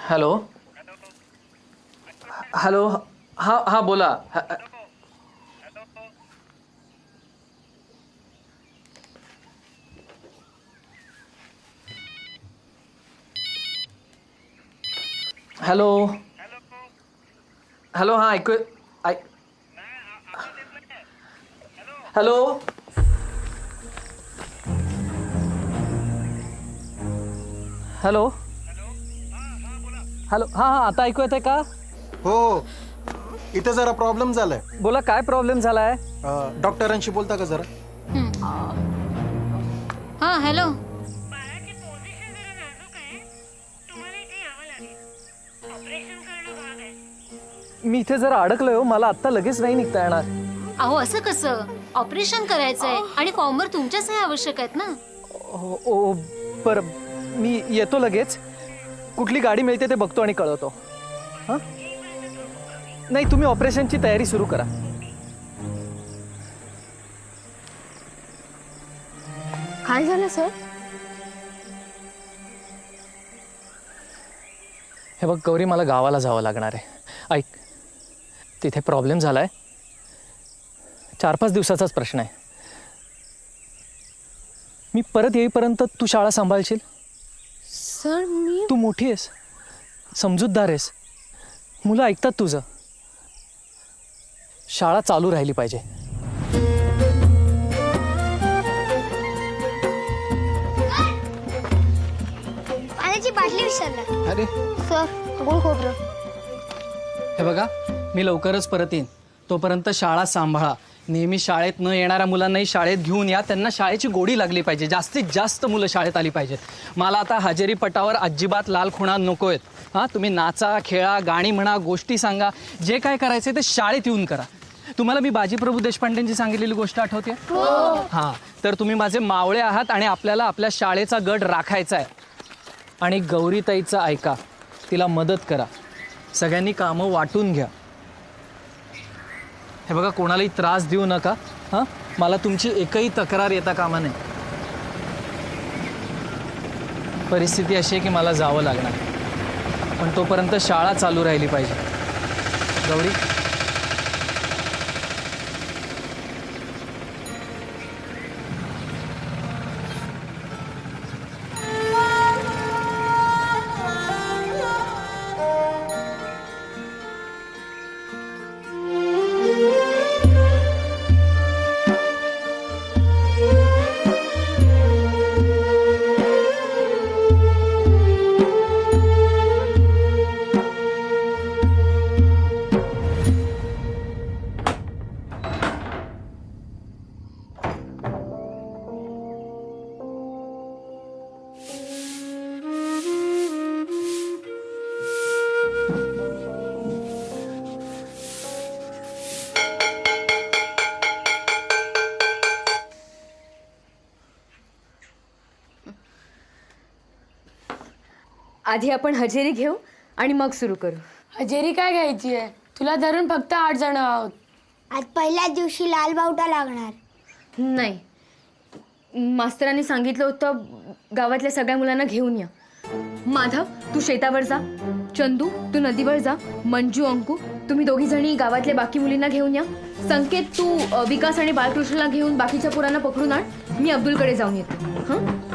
हॅलो हॅलो हां हां बोला. हॅलो हॅलो हां ऐकू हॅलो हॅलो हॅलो हां हां आता ऐकू येतंय का? हो इथे जरा प्रॉब्लेम झालाय. बोला काय प्रॉब्लेम झालाय? डॉक्टरांशी बोलता का जरा? हां हॅलो. मी इथे जरा अडकलोय हो, मला आत्ता लगेच नाही निघता येणार. अहो असं कसं? ऑपरेशन करायचंय आणि फॉर्मवर तुमच्या सह्या आवश्यक आहेत ना. ओ बरं मी येतो लगेच. कुठली गाडी मिळते ते बघतो आणि कळवतो. हां नाही तुम्ही ऑपरेशनची तयारी सुरू करा. काय झालं सर? हे बघ गौरी मला गावाला जावं लागणार आहे. ऐक तिथे प्रॉब्लेम झालाय. 4-5 दिवसाचाच प्रश्न आहे. मी परत येईपर्यंत तू शाळा सांभाळशील? सर मी तू मोठी आहेस, समजूतदार आहेस, मुलं ऐकतात तुझं. शाळा चालू राहिली पाहिजे. पाण्याची बाटली विसरला. अरे सर गुळ खोबरं. हे बघा मी लवकरच परत येईन. तोपर्यंत शाळा सांभाळा. नेहमी शाळेत न येणाऱ्या मुलांनाही शाळेत घेऊन या. त्यांना शाळेची गोडी लागली पाहिजे. जास्तीत जास्त मुलं शाळेत आली पाहिजेत. मला आता हजेरी पटावर अजिबात लाल खुणा नको आहेत. हां तुम्ही नाचा खेळा, गाणी म्हणा, गोष्टी सांगा, जे काय करायचे ते शाळेत येऊन करा. तुम्हाला मी बाजीप्रभू देशपांडेंची सांगितलेली गोष्ट आठवते? हां तर तुम्ही माझे मावळे आहात आणि आपल्याला आपल्या शाळेचा गड राखायचा आहे. आणि गौरीताईचं ऐका, तिला मदत करा. सगळ्यांनी कामं वाटून घ्या. हे बघा कोणालाही त्रास देऊ नका. हां मला तुमची एकही तक्रार येता कामा नये. परिस्थिती अशी आहे की मला जावं लागणार, पण तोपर्यंत शाळा चालू राहिली पाहिजे. गौरी आधी आपण हजेरी घेऊ आणि मग सुरू करू. हजेरी काय घ्यायची आहे? तुला धरून फक्त 8 जण आहोत. आज पहिल्याच दिवशी लाल बावटा लागणार. नाही, मास्तरांनी सांगितलं होतं गावातल्या सगळ्या मुलांना घेऊन या. माधव तू शेतावर जा, चंदू तू नदीवर जा, मंजू अंकू तुम्ही दोघी जणी गावातल्या बाकी मुलींना घेऊन या. संकेत तू विकास आणि बालकृष्णला घेऊन बाकीच्या पोरांना पकडून आण. मी अब्दुलकडे जाऊन येते. हां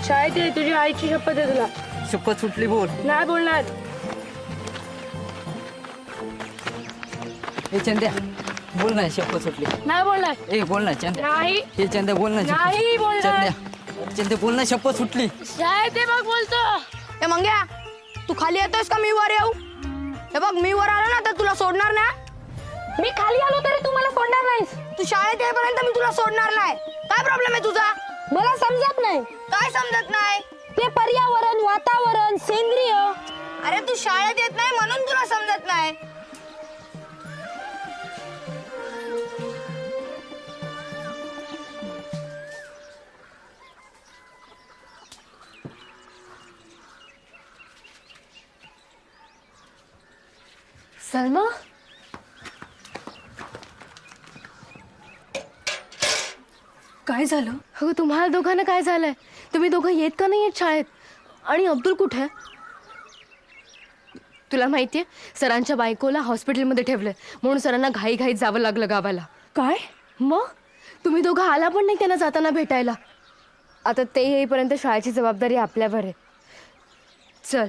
शाळेत ये, तुझी आईची शपथ आहे तुला. शपथ सुटली बोल. नाही बोलणार. ए चंद्या बोल ना, शपथ सुटली. नाही बोलणार. ए बोल ना चंद्या. नाही. हे चंद्या बोल ना. नाही बोलणार. चंद्या बोल ना, शपथ सुटली. शाळेत ये बघ बोलतो. ए मंग्या, तू खाली येतोयस का मी वर येऊ? हे बघ मी वर आलो ना तर तुला सोडणार ना. मी खाली आलो तरी तू मला सोडणार नाहीस. तू शाळेत येईपर्यंत मी तुला सोडणार नाही. काय प्रॉब्लेम आहे तुझा? मला समजत नाही. काय समजत नाही? ते पर्यावरण, वातावरण, सेंद्रिय. अरे तू शाळेत येत नाही म्हणून तुला समजत नाही. सलमा काय झालं? अगं तुम्हाला दोघांना काय झालंय? तुम्ही दोघं येत का नाही येत शाळेत? आणि अब्दुल कुठे आहे? तुला माहितीये सरांच्या बायकोला हॉस्पिटलमध्ये ठेवलंय म्हणून सरांना घाईघाईत जावं लागलं गावाला. काय? मग तुम्ही दोघं आला पण नाही त्यांना जाताना भेटायला. आता ते येईपर्यंत शाळेची जबाबदारी आपल्यावर आहे. चल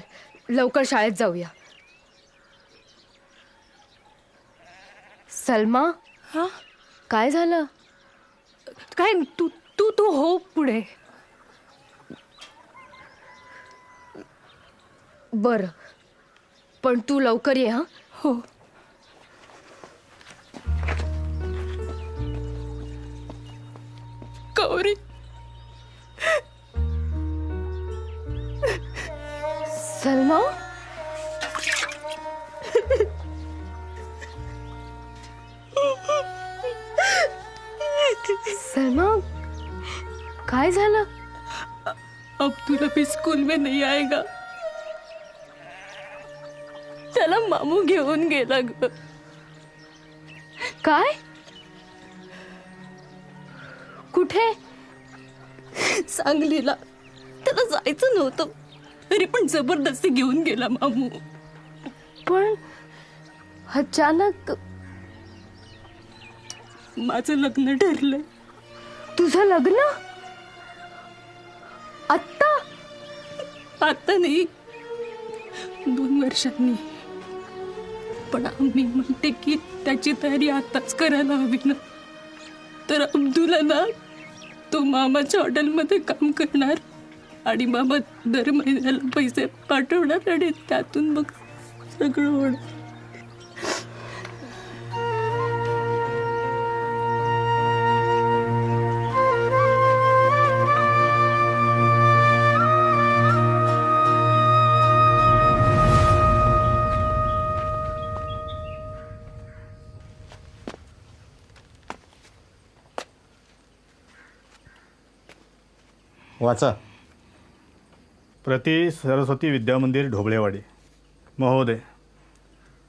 लवकर शाळेत जाऊया. सलमा. हा काय झालं? काय तू तू तू हो पुढे. बरं पण तू लवकर ये. हा हो. गौरी. सलमा. सलमा काय झालं? अब्दुल अभी स्कूल में नहीं आएगा. त्याला मामू घेऊन गेला ग. काय? कुठे? सांगलीला. त्याला जायचं नव्हतं तरी पण जबरदस्ती घेऊन गेला मामू. पण अचानक. माझं लग्न ठरलंय. तुझं लग्न? आत्ता? आता नाही 2 वर्षांनी. पण आम्ही म्हणते की त्याची तयारी आताच करायला हवी ना. तर अब्दुला ना तो मामाच्या हॉटेलमध्ये काम करणार आणि मामा दर महिन्याला पैसे पाठवणार आणि त्यातून मग सगळं होणार. वाचा. प्रति सरस्वती विद्यामंदिर ढोबळेवाडी. महोदय,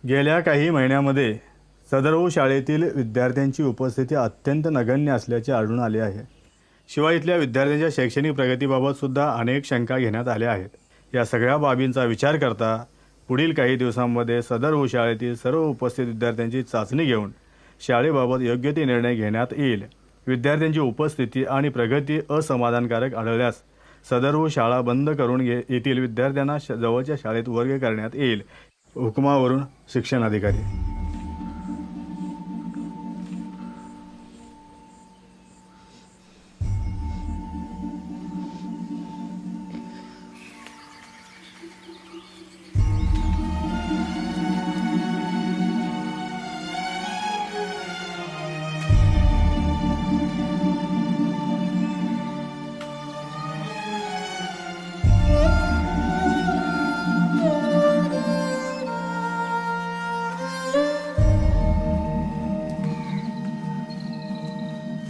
गेल्या काही महिन्यामध्ये सदर शाळेतील विद्यार्थ्यांची उपस्थिती अत्यंत नगण्य असल्याचे आढळून आले आहे. शिवाय इथल्या विद्यार्थ्यांच्या शैक्षणिक प्रगतीबाबत सुद्धा अनेक शंका घेण्यात आल्या आहेत. या सगळ्या बाबींचा विचार करता पुढील काही दिवसांमध्ये सदर शाळेतील सर्व उपस्थित विद्यार्थ्यांची चाचणी घेऊन शाळेबाबत योग्य ते निर्णय घेण्यात येईल. विद्यार्थ्यांची उपस्थिती आणि प्रगती असमाधानकारक आढळल्यास सदर शाळा बंद करून येथील विद्यार्थ्यांना जवळच्या शाळेत वर्ग करण्यात येईल. हुकमावरून शिक्षण अधिकारी.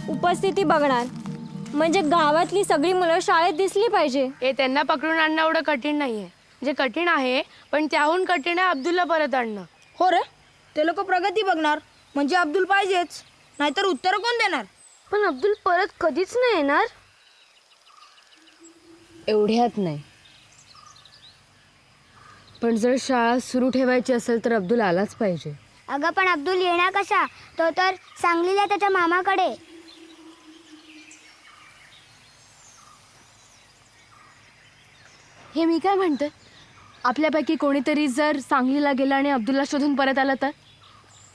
उपस्थिती बघणार म्हणजे गावातली सगळी मुलं शाळेत दिसली पाहिजे. हे त्यांना पकडून आणणं एवढं कठीण नाहीये. जे कठीण आहे पण त्याहून कठीण आहे अब्दुलला परत आणणं. हो रे, ते लोक प्रगती बघणार म्हणजे अब्दुल पाहिजेच, नाहीतर उत्तर कोण देणार? पण अब्दुल परत कधीच नाही येणार. एवढ्यात नाही. पण जर शाळा सुरू ठेवायची असेल तर अब्दुल आलाच पाहिजे. अगं पण अब्दुल येणार कसा? तो तर सांगलीला त्याच्या मामाकडे. हे मी काय म्हणते, आपल्यापैकी कोणीतरी जर सांगलीला गेला आणि अब्दुलला शोधून परत आला तर?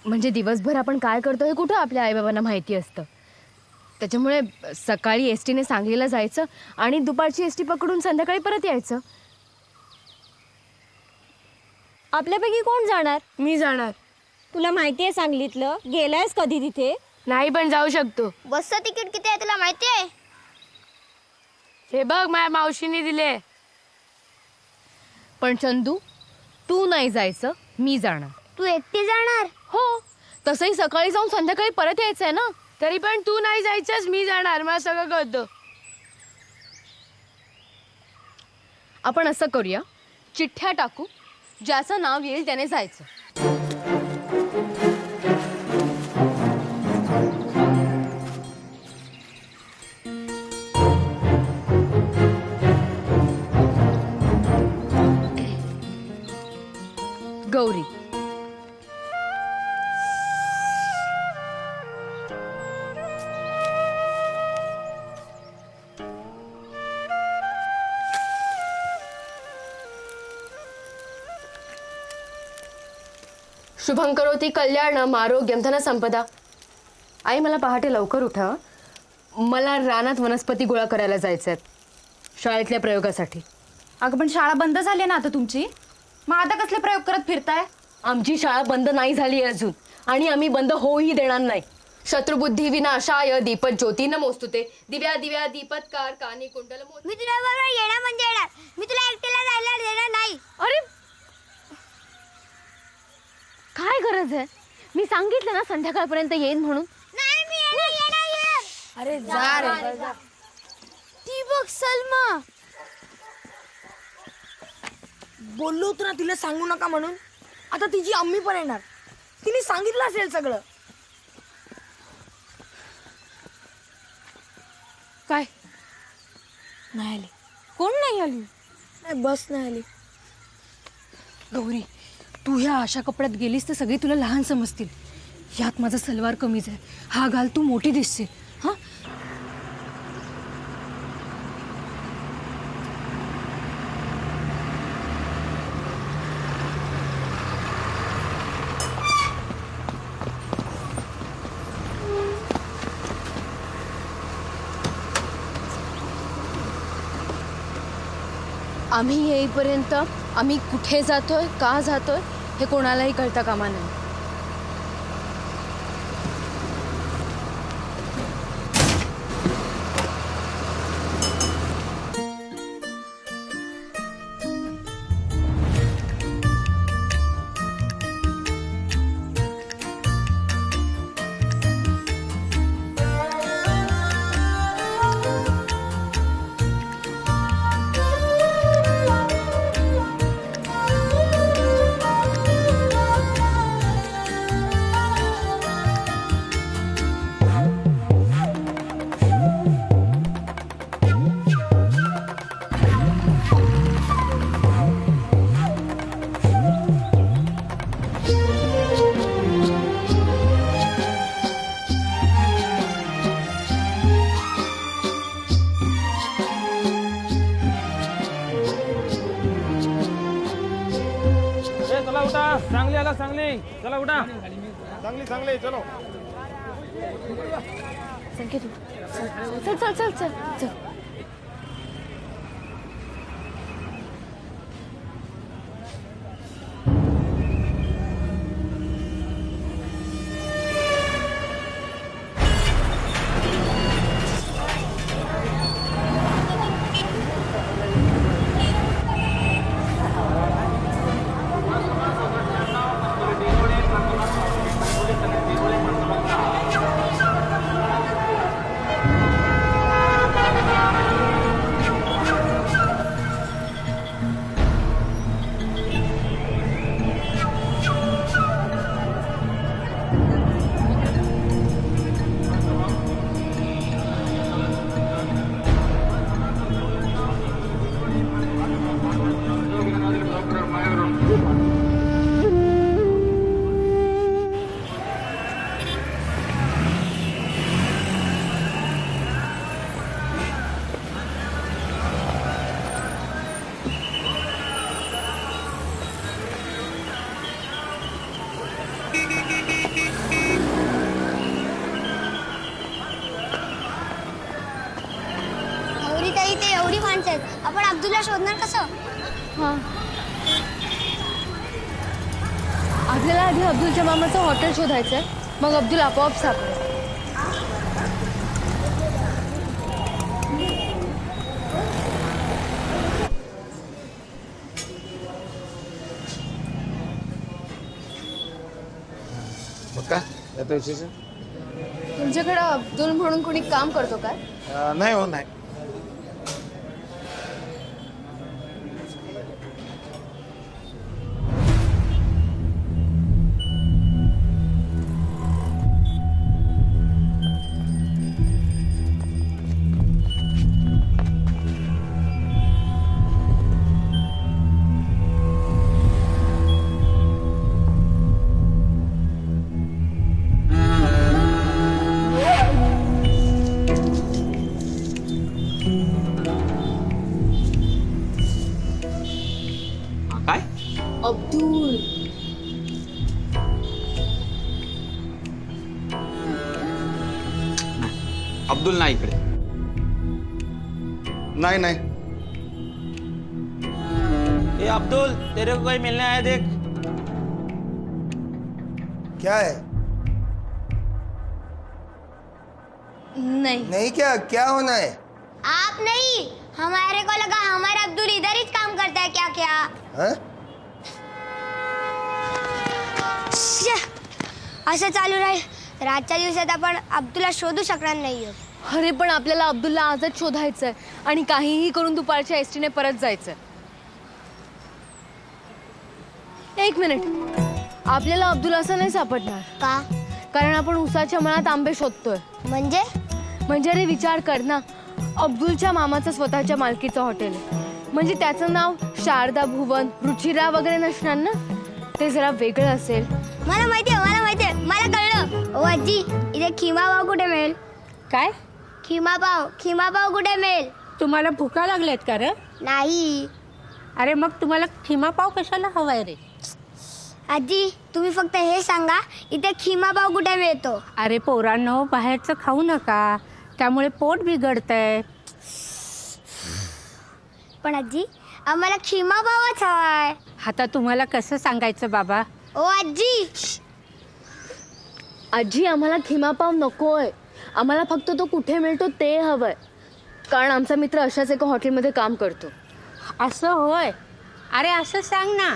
म्हणजे दिवसभर आपण काय करतो हे कुठं आपल्या आईबाबांना माहिती असतं. त्याच्यामुळे सकाळी एस टीने सांगलीला जायचं आणि दुपारची एस टी पकडून संध्याकाळी परत यायचं. आपल्यापैकी कोण जाणार? मी जाणार. तुला माहिती आहे सांगलीतलं? गेलायस कधी तिथे? नाही पण जाऊ शकतो. बसचं तिकीट किती आहे तुला माहिती आहे? हे बघ माझ्या मावशीने दिले. पण चंदू, तू नाही जायचं, मी जाणार. तू एकटी जाणार? हो, तसंही सकाळी जाऊन संध्याकाळी परत यायचंय ना. तरी पण तू नाही जायचंस, मी जाणार. मला सगळं कळतं. आपण असं करूया, चिठ्ठ्या टाकू, ज्याचं नाव येईल त्याने जायचं. शुभंकरोती कल्याणम आरोग्यम धन संपदा. आई मला पहाटे लवकर उठा. मला रानात वनस्पती गोळा करायला जायचं आहे शाळेतल्या प्रयोगासाठी. अगं पण शाळा बंद झाली ना आता तुमची. मग आता कसले प्रयोग करत फिरताय? आमची शाळा बंद नाही झाली अजून आणि आम्ही बंद होऊही देणार नाही. शत्रुबुद्धी विनाशाय दीपत ज्योती नमोस्तुते. दिव्या दिव्या दीपत्कार कानी कुंडल. मी तुला बरोबर येणार म्हणजे येणार. मी तुला एकटीला जायला देणार नाही. अरे काय गरज आहे? मी सांगितलं ना संध्याकाळपर्यंत येईन म्हणून. नाही मी येणार. अरे जा रे. ती बघ सलमा. बोललो होतो ना तिला सांगू नका म्हणून. आता तिची अम्मी पण येणार. तिने सांगितलं असेल सगळं. काय नाही आली. कोण नाही आली? नाही बस नाही आली. गौरी तू ह्या अशा कपड्यात गेलीस तर सगळी तुला लहान समजतील. यात माझा सलवार कमीच आहे. हा घाल तू मोठी दिसशील. हा आम्ही येईपर्यंत आम्ही कुठे जातोय का जातोय हे कोणालाही कळता कामा नये. चला उठा. चांगली आला चांगली. चला उठा. चांगली चांगली चलो. संकेत चल चल चल चल चल. इथे एवढी माणसं आहेत. आपण अब्दुलला शोधणार कसं? हां आपल्याला आधी अब्दुलच्या मामाचं हॉटेल शोधायचं आहे. मग अब्दुल आपोआप सापडेल. काय आता विशेष? तुमच्याकडे अब्दुल म्हणून कोणी काम करतो काय? नाही हो नाही. अब्दुल नाही इकडे. नाही नाही. ए अब्दुल, तेरे को कोई मिलने आया देख. क्या है? नहीं. नहीं क्या? क्या होना है? आप नहीं, हमारे को लगा हमारा अब्दुल इधर ही काम करता है क्या क्या? हाँ? असं चालू राहील तर आजच्या दिवसात आपण अब्दुलला शोधू शकणार नाही आहोत. अरे पण आपल्याला अब्दुलला आजच शोधायचंय आणि काहीही करून दुपारच्या एसटीने परत जायचंय. एक मिनिट, आपल्याला अब्दुल असं नाही सापडणार. का? कारण आपण उसाच्या मनात आंबे शोधतोय. म्हणजे रे विचार कर ना, अब्दुलच्या मामाचं स्वतःच्या मालकीचं हॉटेल आहे, म्हणजे त्याचं नाव शारदा भुवन, रुचिरा वगैरे नसणार ना. ते जरा वेगळं असेल. मला माहितीये, मला कळलं. ओ आजी, इथे खिमा पाव कुठे मिळेल? काय? खिमा पाव कुठे मिळेल? तुम्हाला भुका लागल्यात का रे? नाही. अरे मग तुम्हाला खिमा पाव कशाला हवाय रे? आजी, तुम्ही फक्त हे सांगा, इथे खिमा पाव कुठे मिळतो? अरे पोरांनो, बाहेरचं खाऊ नका, त्यामुळे पोट बिघडतंय. पण आजी, आम्हाला खिमा पावच हवाय. आता तुम्हाला कसं सांगायचं बाबा? ओ आजी. आजी, आम्हाला खिमापाव नकोय. आम्हाला फक्त तो कुठे मिळतो ते हवंय, कारण आमचा मित्र अशाच एका हॉटेलमध्ये काम करतो. असं होय? अरे असं सांग ना.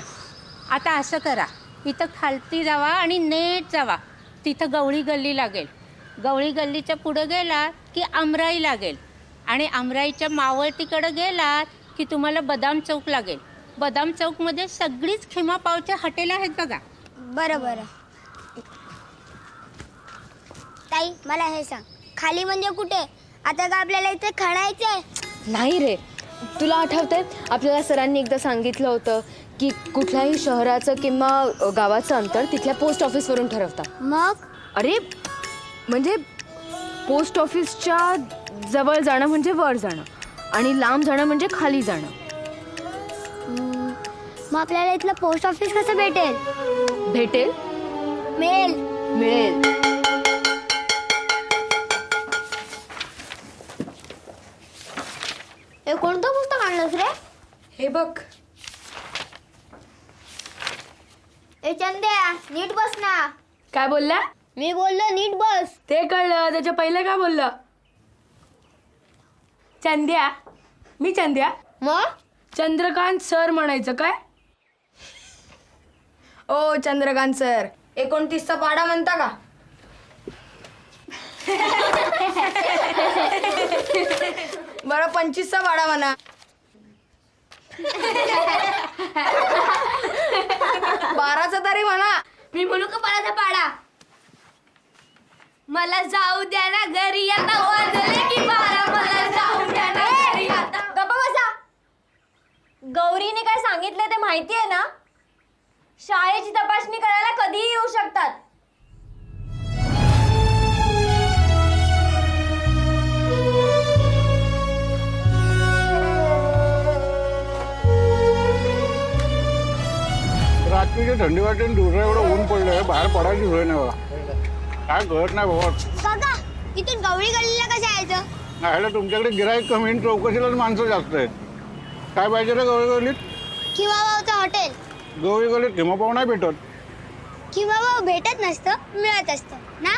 आता असं करा, इथं खालती जावा आणि नेट जावा, तिथं गवळी गल्ली लागेल. गवळी गल्लीच्या पुढं गेलात की आमराई लागेल, आणि आमराईच्या मावळतीकडं गेलात की तुम्हाला बदाम चौक लागेल. बदाम चौकमध्ये सगळीच खिमा पावच्या हॉटेल आहेत बघा. बरं. ताई, मला हे सांग, खाली म्हणजे कुठे? आता का आपल्याला इथे खणायचंय? नाही रे, तुला आठवतंय आपल्याला सरांनी एकदा सांगितलं होतं की कुठल्याही शहराचं किंवा गावाचं अंतर तिथल्या पोस्ट ऑफिसवरून ठरवतात. मग? अरे म्हणजे पोस्ट ऑफिसच्या जवळ जाणं म्हणजे वर जाणं, आणि लांब जाणं म्हणजे खाली जाणं. मग आपल्याला इथलं पोस्ट ऑफिस कसं भेटेल? मिळेल. हे कोणतं पुस्तक आणलंस रे? हे बघ. ए चंद्या, नीट बस ना. काय बोलला? मी बोललो नीट बस. ते कळलं, त्याच्या पहिलं काय बोलला? चंद्या. मी चंद्या? मग चंद्रकांत सर म्हणायचं काय? ओ चंद्रकांत सर, 29चा पाढा म्हणता का? बरं 25चा पाढा म्हणा. 12चा तरी म्हणा. मी म्हणू का 12चा पाढा? मला जाऊ द्या ना घरी, आता वाजले की 12. मला जाऊ द्या ना घरी आता. गप्पा बसा. गौरीने काय सांगितलं ते माहिती आहे ना? शाळेची तपासणी करायला कधीही येऊ शकतात. रात्रीची थंडी वाटते, दुसरं एवढं ऊन पडलंय, बाहेर पडायची सोय नाही बघा. काय कळत नाही बाबा. काका, इथून गवळी गल्लीला कसं यायचं? नाही, तुमच्याकडे गिराईक कमी आणि चौकशीलाच माणसं जास्त आहेत. काय पाहिजे रे गवळी गल्लीत? खिमाबावचं हॉटेल. गवळी गल्लीत खिमापाव नाही भेटत. खिमाबाव भेटत नसतं, मिळत असतं ना.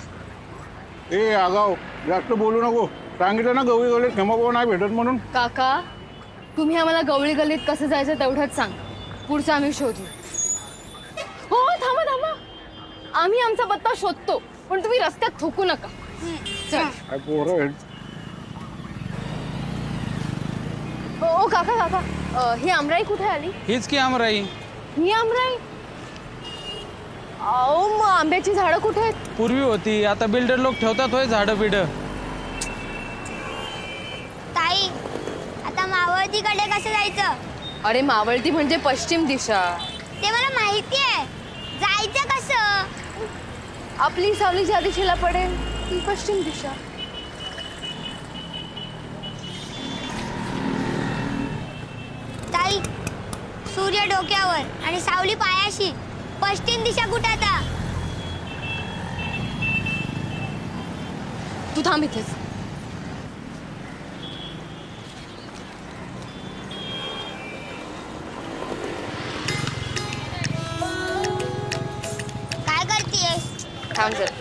ए आगाव, जास्त बोलू नको. सांगितलं ना गवळी गल्लीत खिमापाव नाही भेटत म्हणून. काका, तुम्ही आम्हाला गवळी गल्लीत कसं जायचं तेवढंच सांग, पुढचं आम्ही शोधू. हो थांबा. आम्ही आमचा पत्ता शोधतो, पण तुम्ही रस्त्यात थुकू नका. चल. काय पोरं आहेत. ओ काका, ही आमराई कुठे आली? हीच की आमराई. ही आमराई? अहो मग आंब्याची झाडं कुठे आहेत? पूर्वी होती, आता बिल्डर लोक ठेवतात होय झाडं बिडं. ताई, आता मावळतीकडे कसं जायचं? अरे मावळती म्हणजे पश्चिम दिशा. ते मला माहिती आहे. जायचं कसं? आपली सावली ज्या दिशेला पडेल ती पश्चिम दिशा. ताई, सूर्य डोक्यावर आणि सावली पायाशी, पश्चिम दिशा कुठे आता? तू थांब इथेच. थांब जरा.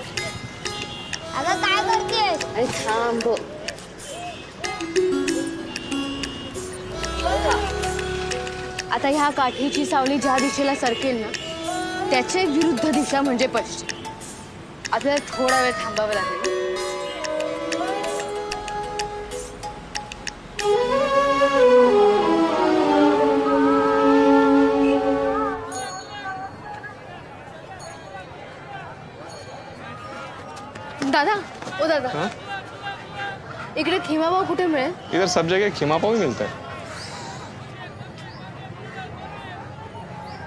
अगं काय करतेस? अरे थांब. आता ह्या काठीची सावली ज्या दिशेला सरकेल ना त्याचे विरुद्ध दिशा म्हणजे पश्चिम. आपल्याला थोडा वेळ थांबावं लागेल. दादा, ओ दादा, इकडे खिमाभाव कुठे मिळेल? इधर सब जगह खिमा पाव ही मिलता है.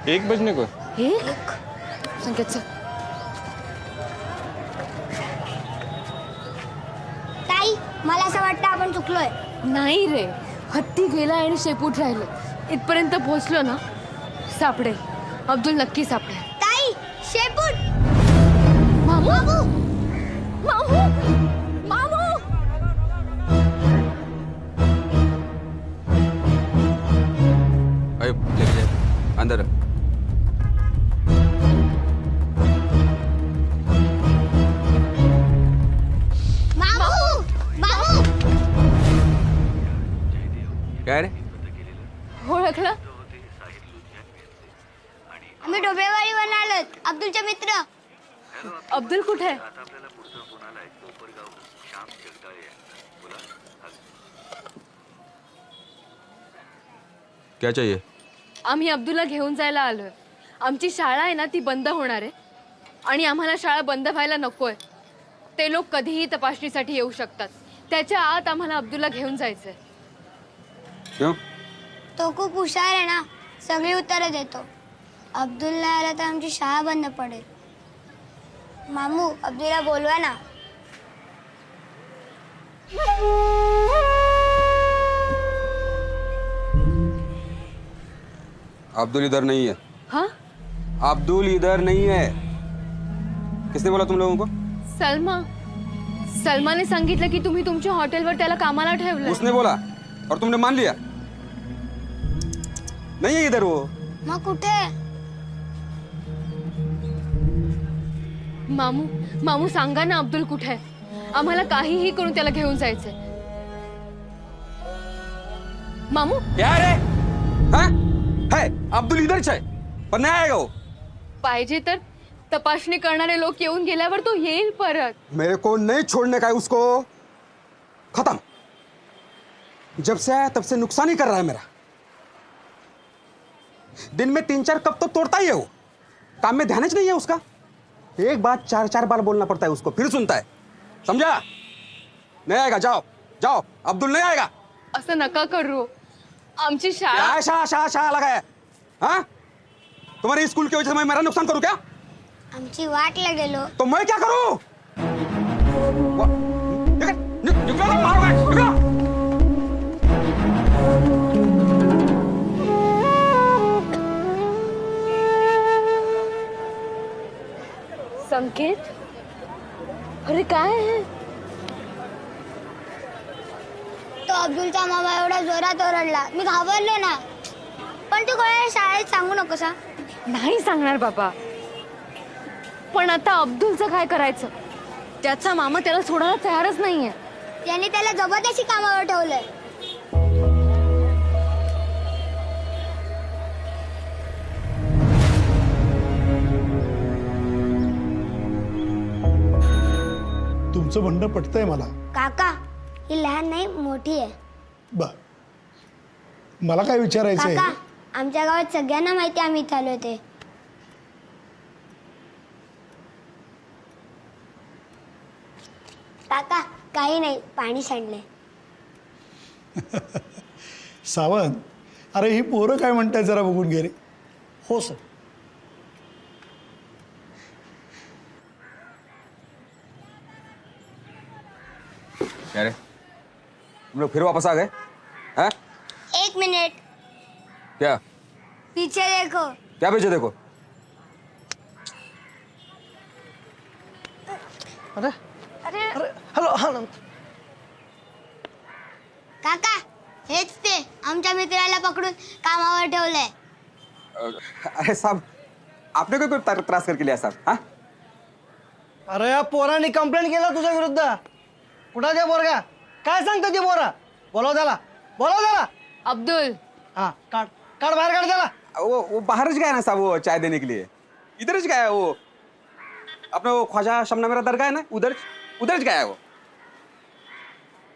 1 बजने को. एक संकेत सर. ताई मला असं वाटतं आपण चुकलोय. नाही रे, हत्ती गेला आणि शेपूट राहिलं. इथपर्यंत पोहोचलो ना सापडेल. अब्दुल नक्की सापडेल. ताई शेपूट. मामू बाबू मामू मामू. अरे ले ले अंदर. बाबू बाबू. काय रे? ओळखलं? आम्ही डोबेवाडी बनालो अब्दुलचे मित्र. अब्दुल कुठे? क्या चाहिए? आम्ही अब्दुलला घेऊन जायला आलोय. आमची शाळा आहे ना ती बंद होणार आहे आणि आम्हाला शाळा बंद व्हायला नकोय. ते लोक कधीही तपासणीसाठी येऊ शकतात. त्याच्या आत आम्हाला अब्दुलला घेऊन जायचंय. क्यों? तो खूप हुशार आहे ना, सगळी उत्तरं देतो. अब्दुलला आला तर आमची शाळा बंद पडेल. मामू अब्दुलला बोलवा ना. अब्दुल इधर नहीं है. हाँ? अब्दुल इधर नहीं है. किसने बोला तुम लोगों को? सलमाने सांगितलं की तुम्ही तुमच्या हॉटेलवर त्याला कामाला ठेवलं. उसने बोला और तुमने मान लिया? नहीं है इधर वो. मग कुठे? मामू सांगा ना अब्दुल कुठे आहे? आम्हाला काहीही करून त्याला घेऊन जायचंय. मामू क्या रे? हाँ? है अब्दुल इधर है पर नहीं आएगा वो. पाहिजे तर तपासणी करणारे लोक येऊन गेल्यावर तो येईल परत. मेरे को नहीं छोड़ने का है उसको. खत्म. जब से आया तब से नुकसान ही कर रहा है मेरा. दिन में 3-4 कप तो तोड़ता ही है वो. काम में ध्यान ही नहीं है उसका. एक बात 4-4 बार बोलना पड़ता है उसको, फिर सुनता है. समझा? नहीं आएगा. जाओ जाओ. अब्दुल नहीं आएगा. असं नका करू. आमची शाळा. क्या शाह लगा है? हाँ? तुम्हारे स्कूल की वजह से मैं मेरा नुकसान करूं क्या? आमची वाटला गेलो. तो मैं क्या करूं? निकलो ना, मारो मैं. निकलो. संकेत, अरे काय आहे? तो अब्दुलचा मामा एवढा जोरात ओरडला, मी घाबरले ना. पण तू कोणाला शाळेत सांगू नकोस. नाही सांगणार बाबा. पण आता अब्दुलचं काय करायचं? त्याचा मामा त्याला सोडायला तयारच नाहीये. त्याने त्याला जबरदस्ती कामावर ठेवलंय. तुमचं म्हणणं पटतंय मला. काका ही लहान नाही मोठी आहे. बर, मला काय विचारायचंय? काका आमच्या गावात सगळ्यांना माहिती आम्ही इथे आलो ते. काका काही नाही, पाणी सांडले. सावंत, अरे ही पोरं काय म्हणताय जरा बघून घे रे. हो सर. क्या रे? तुम लोग फिर वापस आ गए? हैं? 1 मिनिट. क्या? पीछे देखो. क्या पीछे देखो? अरे अरे हॅलो हा. काका हेच ते आमच्या मित्राला पकडून कामावर ठेवलंय. अरे साहब, आपने कोई त्रास करके लिया साहब? हाँ? अरे या पोरांनी कंप्लेंट केलं तुझ्या विरुद्ध. कुठं ते पोरगा? काय सांगतो ते पोरा? बोलव त्याला. अब्दुल. हाँ काट बाहर काट त्याला. वो बाहर गया ना साहब, वो चाय देने के लिए. इधर गया है वो. अपना वो ख्वाजा शमना मेरा दरगाह है ना, उधर गया है वो.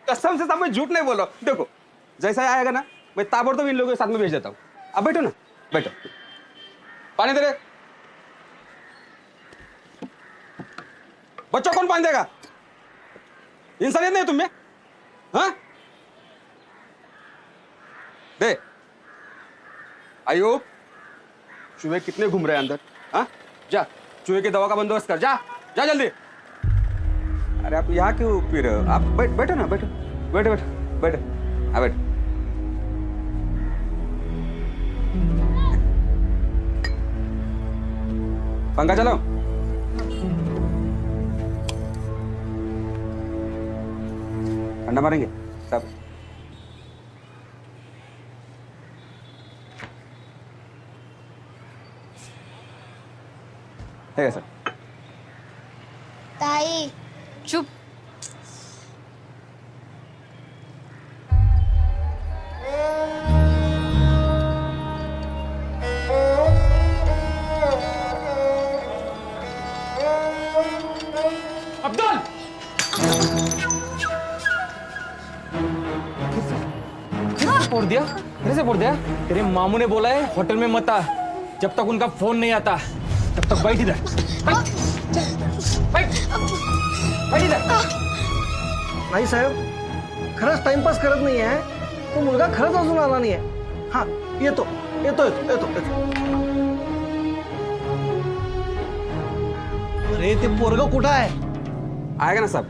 कसम से साहब मैं झूठ नहीं बोल रहा हूँ. देखो जैसा आएगा ना मैं ताबड़तोड़ इन लोगों के साथ में भेज देता हूँ. अब बैठो ना, बैठो. पानी दे रहे बच्चों, कौन पानी देगा? इंसानियत नहीं तुम में? हाँ दे. आयुब, चूहे कितने घूम रहे हैं अंदर? हाँ जा, चूहे की दवा का बंदोबस्त कर. जा जा जल्दी. अरे आप यहाँ क्यों पी रहे हो? आप बैठो ना, बैठो बैठो बैठो बैठो. हाँ बैठो. पंखा चलाओ. ठंडा मारेंगे सब. है सर. ताई चुप. अब्दुल, फोड़ दिया? फिर से फोड़ दिया? तेरे मामू ने बोला है होटल में मत आ जब तक उनका फोन नहीं आता. तब तक बैठ इधर. बैठ इधर. नाही साहेब, खरंच टाइमपास करत नाही आहे. तो मुलगा खरंच अजून आला नाही आहे. हा येतो येतो येतो येतो येतो. अरे ते पोरग कुठं आहे? आएगा ना साहब,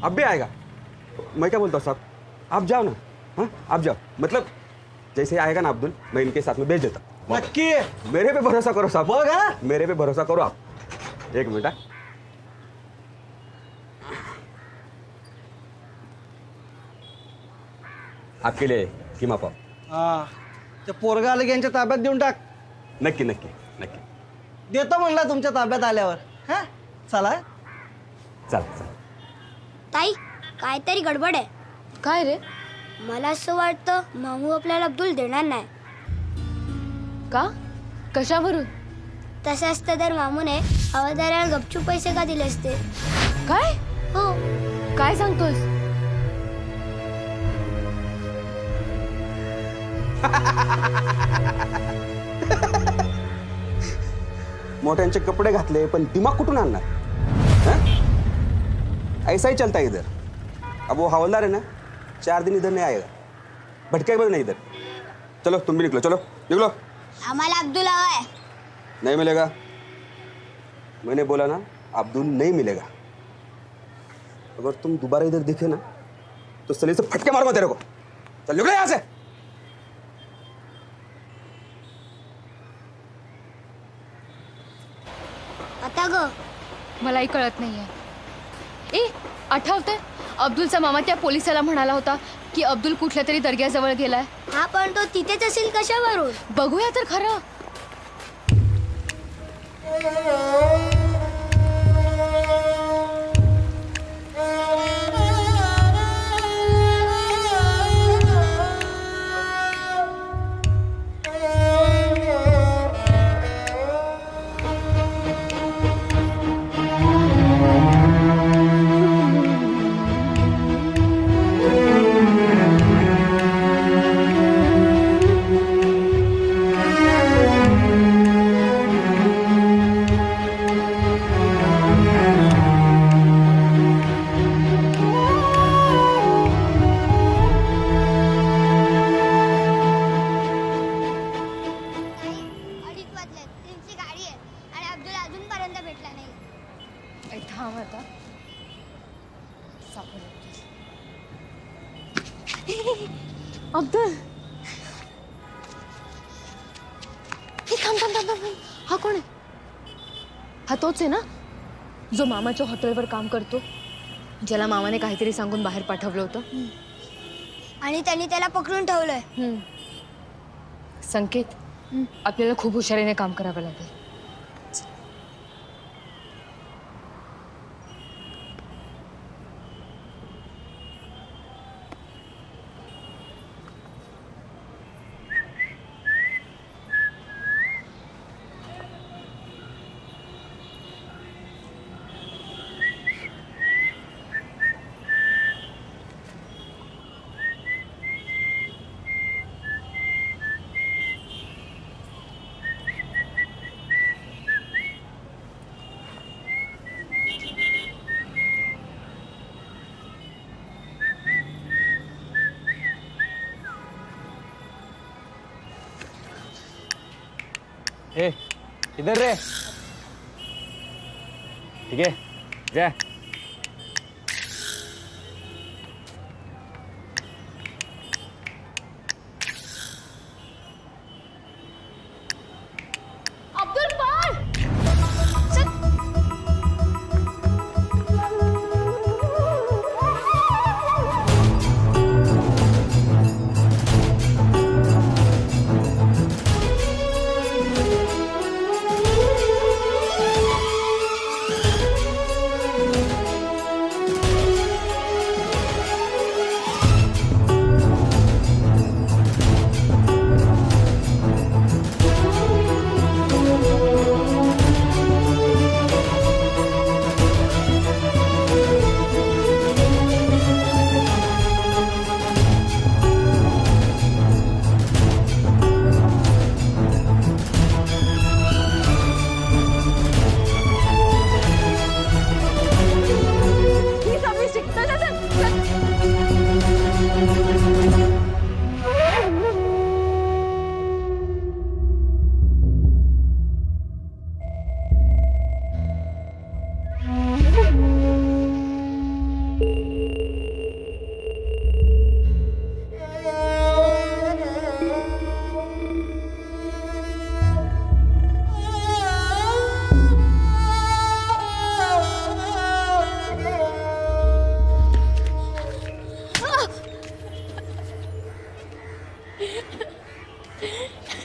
अब भी आएगा. मैं क्या बोलता हूँ साहब, आप जाओ ना. हाँ आप जाओ, मतलब जैसे ही आएगा ना अब्दुल, मैं इनके साथ में भेज देता हूँ. नक्की? मेरे पे भरोसा करो साहब. बघ हा. मेरे पे भरोसा करो आप. एक मिनट. आपके लिए किमा पाव. हा ते पोरगा आलं की यांच्या ताब्यात देऊन टाक. नक्की नक्की नक्की देतो म्हणला तुमच्या ताब्यात आल्यावर. हा चला. चल चल. ताई काहीतरी गडबड आहे. काय रे? मला असं वाटतं मामू आपल्याला अब्दुल देणार नाही. का? कशावरून? तसं असतं तर मामूने हवालदाराला गपचूप पैसे का दिले असते? काय? हो. काय सांगतोस? मोठ्यांचे कपडे घातले पण दिमाग कुठून आणणार? ऐसा ही चलता है इधर. अब वो हवलदार है ना, 4 दिन इधर नहीं आएगा. भटकेगा नहीं इधर. चलो तुम भी निकलो. चलो निकलो. आम्हाला अब्दुल हवा आहे. नहीं मिलेगा. मैंने बोला ना, अब्दुल नहीं मिलेगा. अगर तुम दोबारा इधर दिखे ना तो सली से फटके मारूंगा तेरे को. चल निकलो यहाँ से. आता ग मलाही कळत नाहीये. ए आठवतंय अब्दुलचा मामा त्या पोलिसाला म्हणाला होता की अब्दुल कुठल्या तरी दर्ग्याजवळ गेलाय. हा पण तो तिथेच असेल कशावरून? बघूया तर खरं. अब्दुल, थांब थांब थांब थांब. हा कोण आहे? हा तोच आहे ना जो मामाच्या हॉटेलवर काम करतो, ज्याला मामाने काहीतरी सांगून बाहेर पाठवलं होतं आणि त्यांनी त्याला पकडून ठेवलंय. संकेत, आपल्याला खूप हुशारीने काम करावं लागेल. ए इधर रे. ठीक आहे जा. अब्दुल पण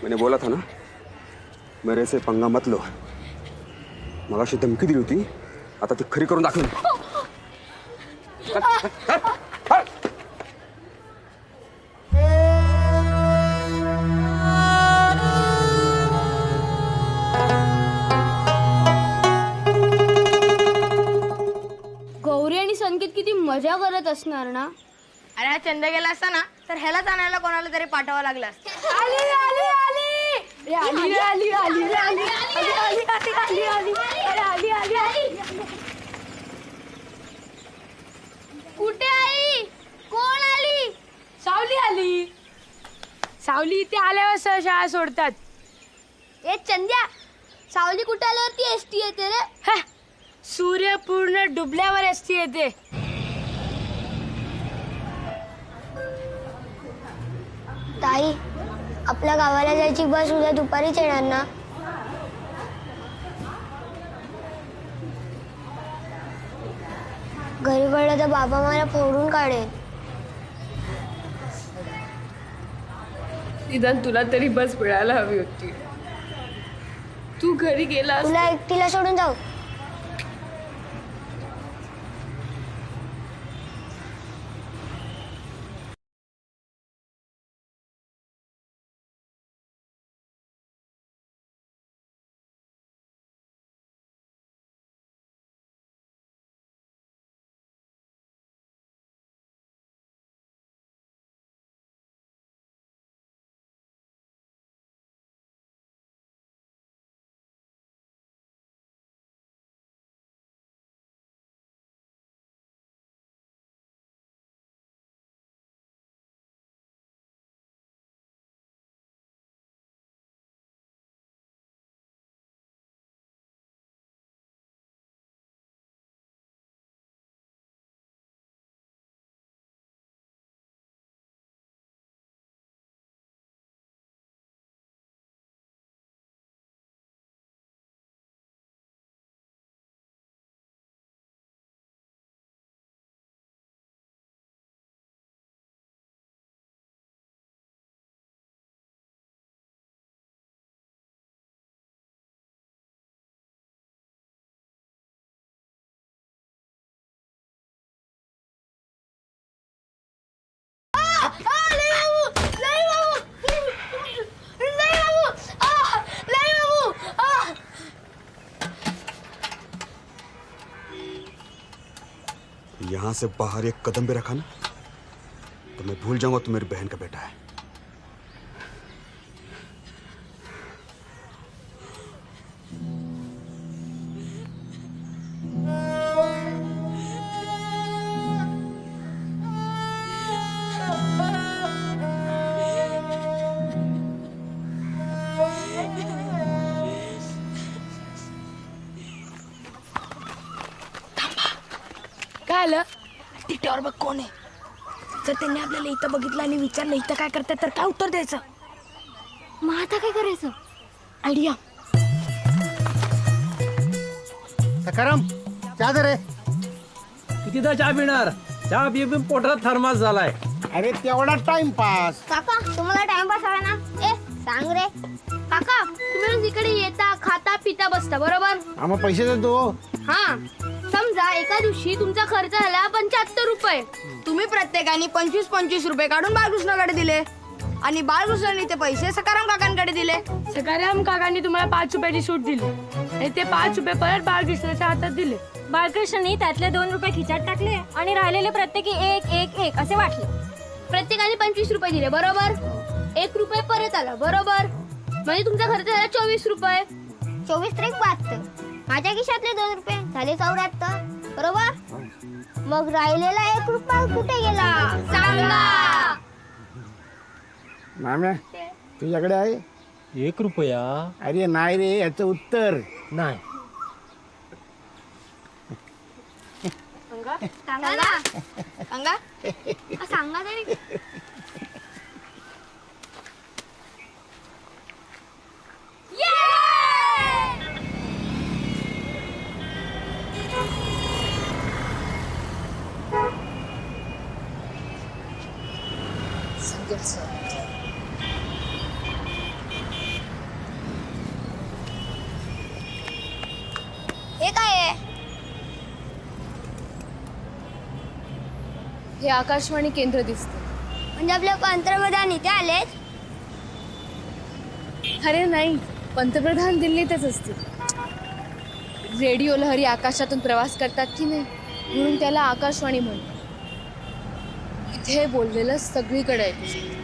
मैंने बोला था ना मेरे से पंगा मत लो. मगाशी धमकी दिली होती, आता ती खरी करून दाखव. गौरी आणि संकेत किती मजा करत असणार ना. अरे हा चंद गेला असता ना तर ह्यालाच आणायला कोणाला तरी पाठवावं लागलं असतं. कुठे आई? कोण आली? सावली आली. सावली इथे आल्यावर शाळा सोडतात. ए चंद्या, सावली कुठे आल्यावरती एसटी येते रे? सूर्य पूर्ण डुबल्यावर एसटी येते. ताई, आपल्या गावाला जायची बस उद्या दुपारीच येणार ना? घरी कळलं तर बाबा मला फोडून काढेल. निदान तुला तरी बस मिळायला हवी होती. तू घरी गेला तुला एकटीला सोडून जाऊ? यहाँ से बाहर एक कदम भी रखा ना तो मैं भूल जाऊंगा तू मेरी बहन का बेटा है. काय आलं? तिट्यावर बघ कोण आहे. जर त्यांनी आपल्याला इथं बघितलं आणि विचारलं इथं काय करतात तर काय उत्तर द्यायचं? मग आता काय करायचं? आयडिया. सकाराम चहा दे रे. कितीदा चहा पिणार? चहा पिऊन पोटात थर्मास झालाय. अरे तेवढा टाइमपास. काका तुम्हाला टाइमपास हवा ना? ए सांग रे. काका तुम्ही रोज इकडे येता खाता पिता बसता बरोबर? आम्हा पैसे देतो. हा समजा एका दिवशी तुमचा खर्च झाला 75 रुपये. तुम्ही प्रत्येकाने 25-25 रुपये काढून बाळकृष्णाकडे दिले आणि बाळकृष्णाने ते पैसे सकाराम काकांकडे दिले. सकाराम काकांनी तुम्हाला 5 रुपयाची सूट दिली आणि ते 5 रुपये परत बाळकृष्णाच्या हातात दिले. बाळकृष्णनी त्यातले 2 रुपये खिचात टाकले आणि राहिलेले प्रत्येकी 1 असे वाटले. प्रत्येकाने 25 रुपये दिले बरोबर. 1 रुपये परत आला बरोबर. म्हणजे तुमचा खर्च झाला 24 रुपये. 24 त्रिक 72. माझ्या खिशातले 2 रुपये झाले 74 बरोबर. मग राहिलेला 1 रुपया कुठे गेला सांगा. माम्या तुझ्याकडे आहे 1 रुपया? अरे नाही रे याचं उत्तर नाही. सांगा ना. सांगा सांगा तरी. हे काय आहे? हे आकाशवाणी केंद्र दिसते. म्हणजे आपल्या पंतप्रधान इथे आलेत? अरे नाही, पंतप्रधान दिल्लीतच असतील. रेडिओ लहरी आकाशातून प्रवास करतात की नाही म्हणून त्याला आकाशवाणी म्हणतात. इथे बोललेलं सगळीकडे ऐकू शकतं.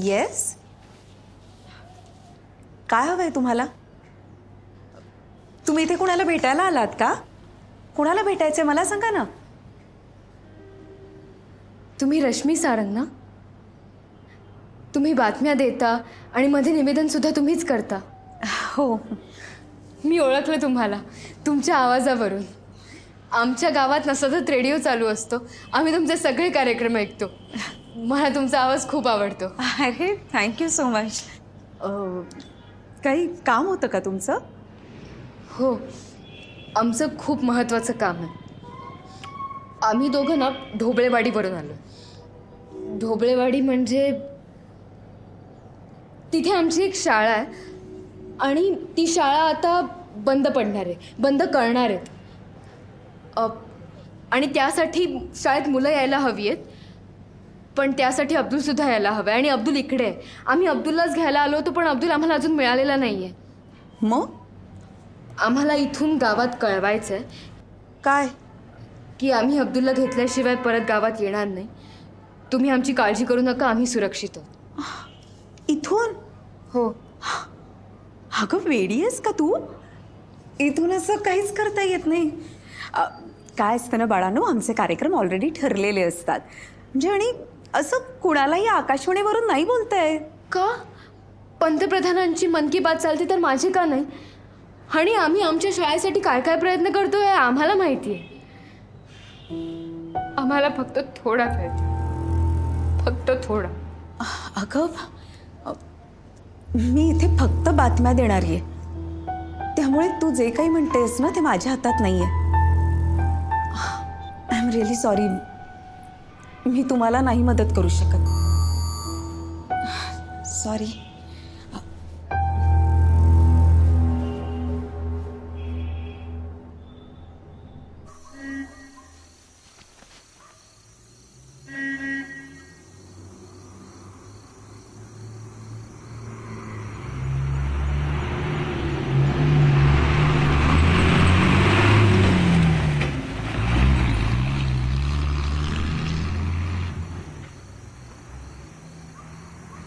येस, काय हवंय तुम्हाला? तुम्ही इथे कुणाला भेटायला आलात का? कुणाला भेटायचंय मला सांगा ना. तुम्ही रश्मी सारंग ना? तुम्ही बातम्या देता आणि मध्ये निवेदन सुद्धा तुम्हीच करता. हो, मी ओळखलं तुम्हाला तुमच्या आवाजावरून. आमच्या गावात ना सतत रेडिओ चालू असतो. आम्ही तुमचे सगळे कार्यक्रम ऐकतो. मला तुमचा आवाज खूप आवडतो. अरे थँक्यू सो मच. काही काम होतं का तुमचं? हो, आमचं खूप महत्त्वाचं काम आहे. आम्ही दोघं ना ढोबळेवाडीवरून आलो. ढोबळेवाडी म्हणजे तिथे आमची एक शाळा आहे आणि ती शाळा आता बंद पडणार आहे, बंद करणार आहेत. आणि त्यासाठी शाळेत मुलं यायला हवी आहेत. पण त्यासाठी अब्दुलसुद्धा यायला हवं आहे आणि अब्दुल इकडे आहे. आम्ही अब्दुललाच घ्यायला आलो होतो पण अब्दुल आम्हाला अजून मिळालेला नाही आहे. मग आम्हाला इथून गावात कळवायचं आहे. काय? की आम्ही अब्दुलला घेतल्याशिवाय परत गावात येणार नाही. तुम्ही आमची काळजी करू नका, आम्ही सुरक्षित आहोत. इथून? हो. अगं वेडी आहेस का तू? इथून असं काहीच करता येत नाही. काय असतं ना बाळांनो, आमचे कार्यक्रम ऑलरेडी ठरलेले असतात. म्हणजे आणि असं कुणालाही आकाशवाणीवरून नाही बोलताय का? पंतप्रधानांची मन की बात चालते तर माझे का नाही? आणि आम्ही आमच्या शाळेसाठी काय काय प्रयत्न करतोय आम्हाला माहिती आहे. आम्हाला फक्त थोडा वेळ, फक्त थोडा. अगं मी इथे फक्त बातम्या देणारी आहे, त्यामुळे तू जे काही म्हणतेस ना ते माझ्या हातात नाहीये. I am really sorry. मी तुम्हाला नाही मदत करू शकत. सॉरी.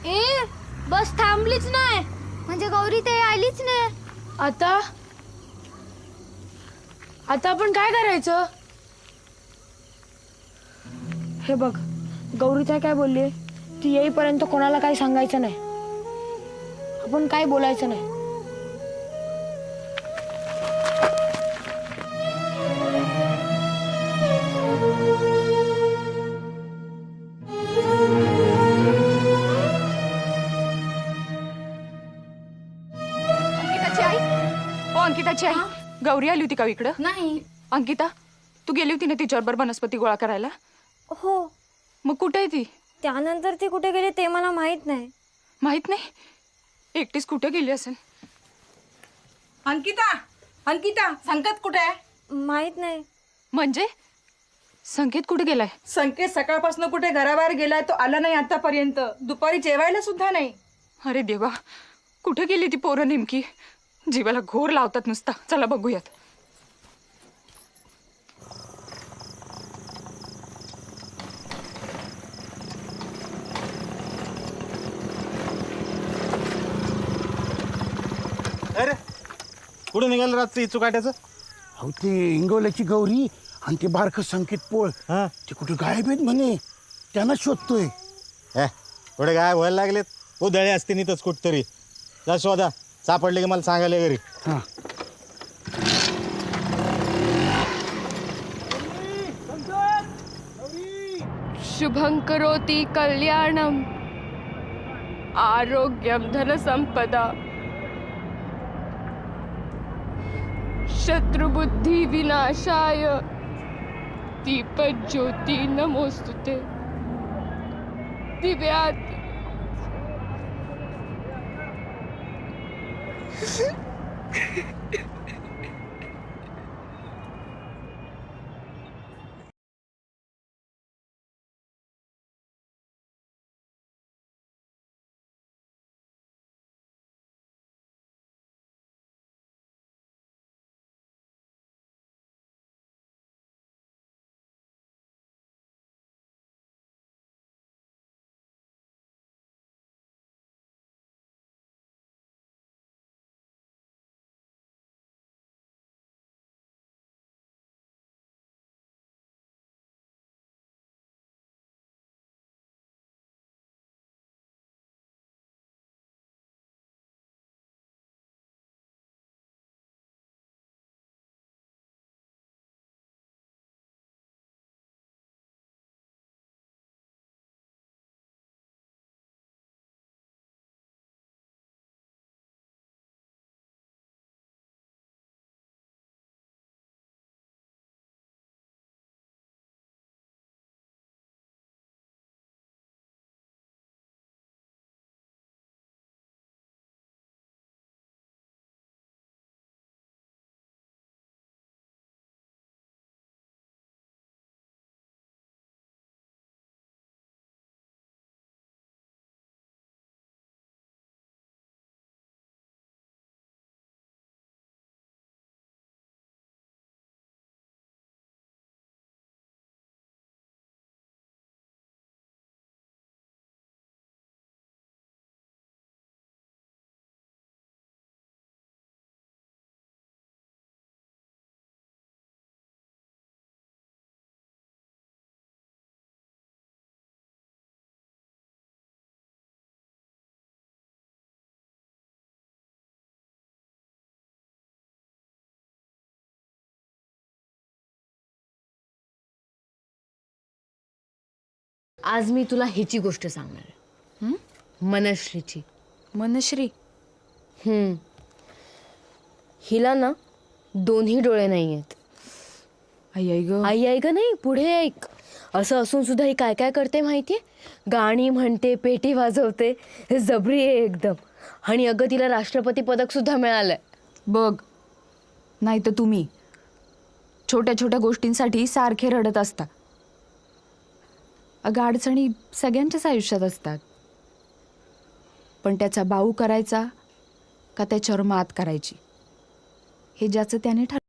ए बस थांबलीच नाही म्हणजे गौरी ते आलीच नाही. आता आपण काय करायचं? हे बघ, गौरीताई काय बोलली, ती येईपर्यंत कोणाला काही सांगायचं नाही, आपण काय बोलायचं नाही. अंकिताची आई, ओ अंकिताची आई, गौरी आली होती का इकडं? नाही. अंकिता, तू गेली होती ना तिच्याबरोबर वनस्पती गोळा करायला? हो. मग कुठे आहे ती? त्यानंतर ती कुठे गेली ते मला माहित नाही. माहित नाही? एकटीच कुठे गेली असेल? अंकिता, अंकिता, संकेत कुठे आहे? माहित नाही. म्हणजे संकेत कुठे गेलाय? संकेत सकाळपासून कुठे घराबाहेर गेलाय, तो आला नाही आतापर्यंत. दुपारी जेवायला सुद्धा नाही. अरे देवा, कुठे गेली ती पोरं नेमकी? जीवाला घोर लावतात नुसता. चला बघूयात. अरे कुठे निघालं रातचं इचुकाट्याचं? अहो ते इंगवल्याची गौरी आणि ते बारकं संकेत पोळ ते कुठे गायब आहेत म्हणे. त्यांना शोधतोय. पुढे काय व्हायला लागलेत? उधळे असते नितच कुठतरी. जा शोधा, सापडले की मला सांगायला घरी. शुभं करोति कल्याणम आरोग्यम धनसंपदा शत्रुबुद्धि विनाशाय दीपज्योति नमोस्तुते दिव्यात. आज मी तुला हिची गोष्ट सांगणार आहे. मनश्रीची. मनश्री? हिला ना दोन्ही डोळे नाही आहेत. आई आई ग. आई ऐक नाही, पुढे ऐक. असं असून सुद्धा ही काय काय करते माहितीये? गाणी म्हणते, पेटी वाजवते, हे जबरी आहे एकदम. आणि अगं तिला राष्ट्रपती पदक सुद्धा मिळालंय. बघ, नाही तर तुम्ही छोट्या छोट्या गोष्टींसाठी सारखे रडत असता. अगं अडचणी सगळ्यांच्याच आयुष्यात असतात, पण त्याचा बाऊ करायचा का त्याच्यावर मात करायची हे ज्याचं त्याने ठरवलं.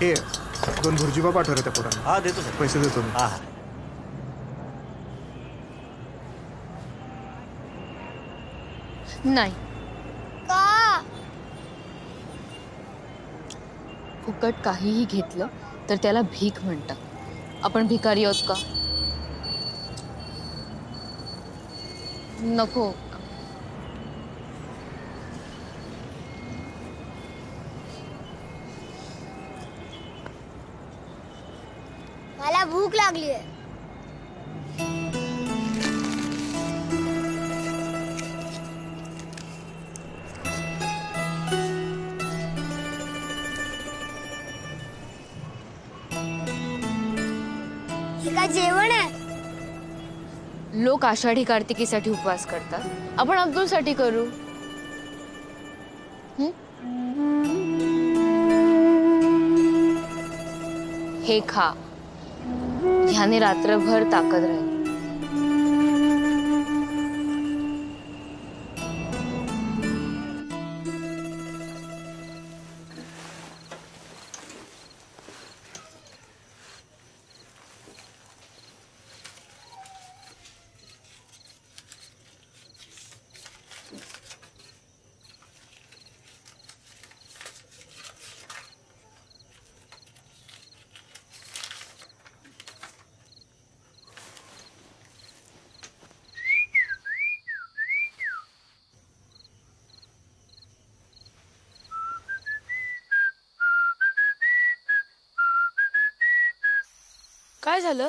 हे 2 भुर्जीबा पाठव रे त्या पोरांना. हा देतो सर. पैसे देतो मी. हा नाही, का? फुकट काहीही घेतलं तर त्याला भीक म्हणतात. आपण भिकारी आहोत का? नको. मला भूक लागली आहे. हे काय जेवण आहे? लोक आषाढी कार्तिकीसाठी उपवास करतात, आपण अब्दुलसाठी करू. हे खा, ह्याने रात्रभर ताकद राहील. काय झालं?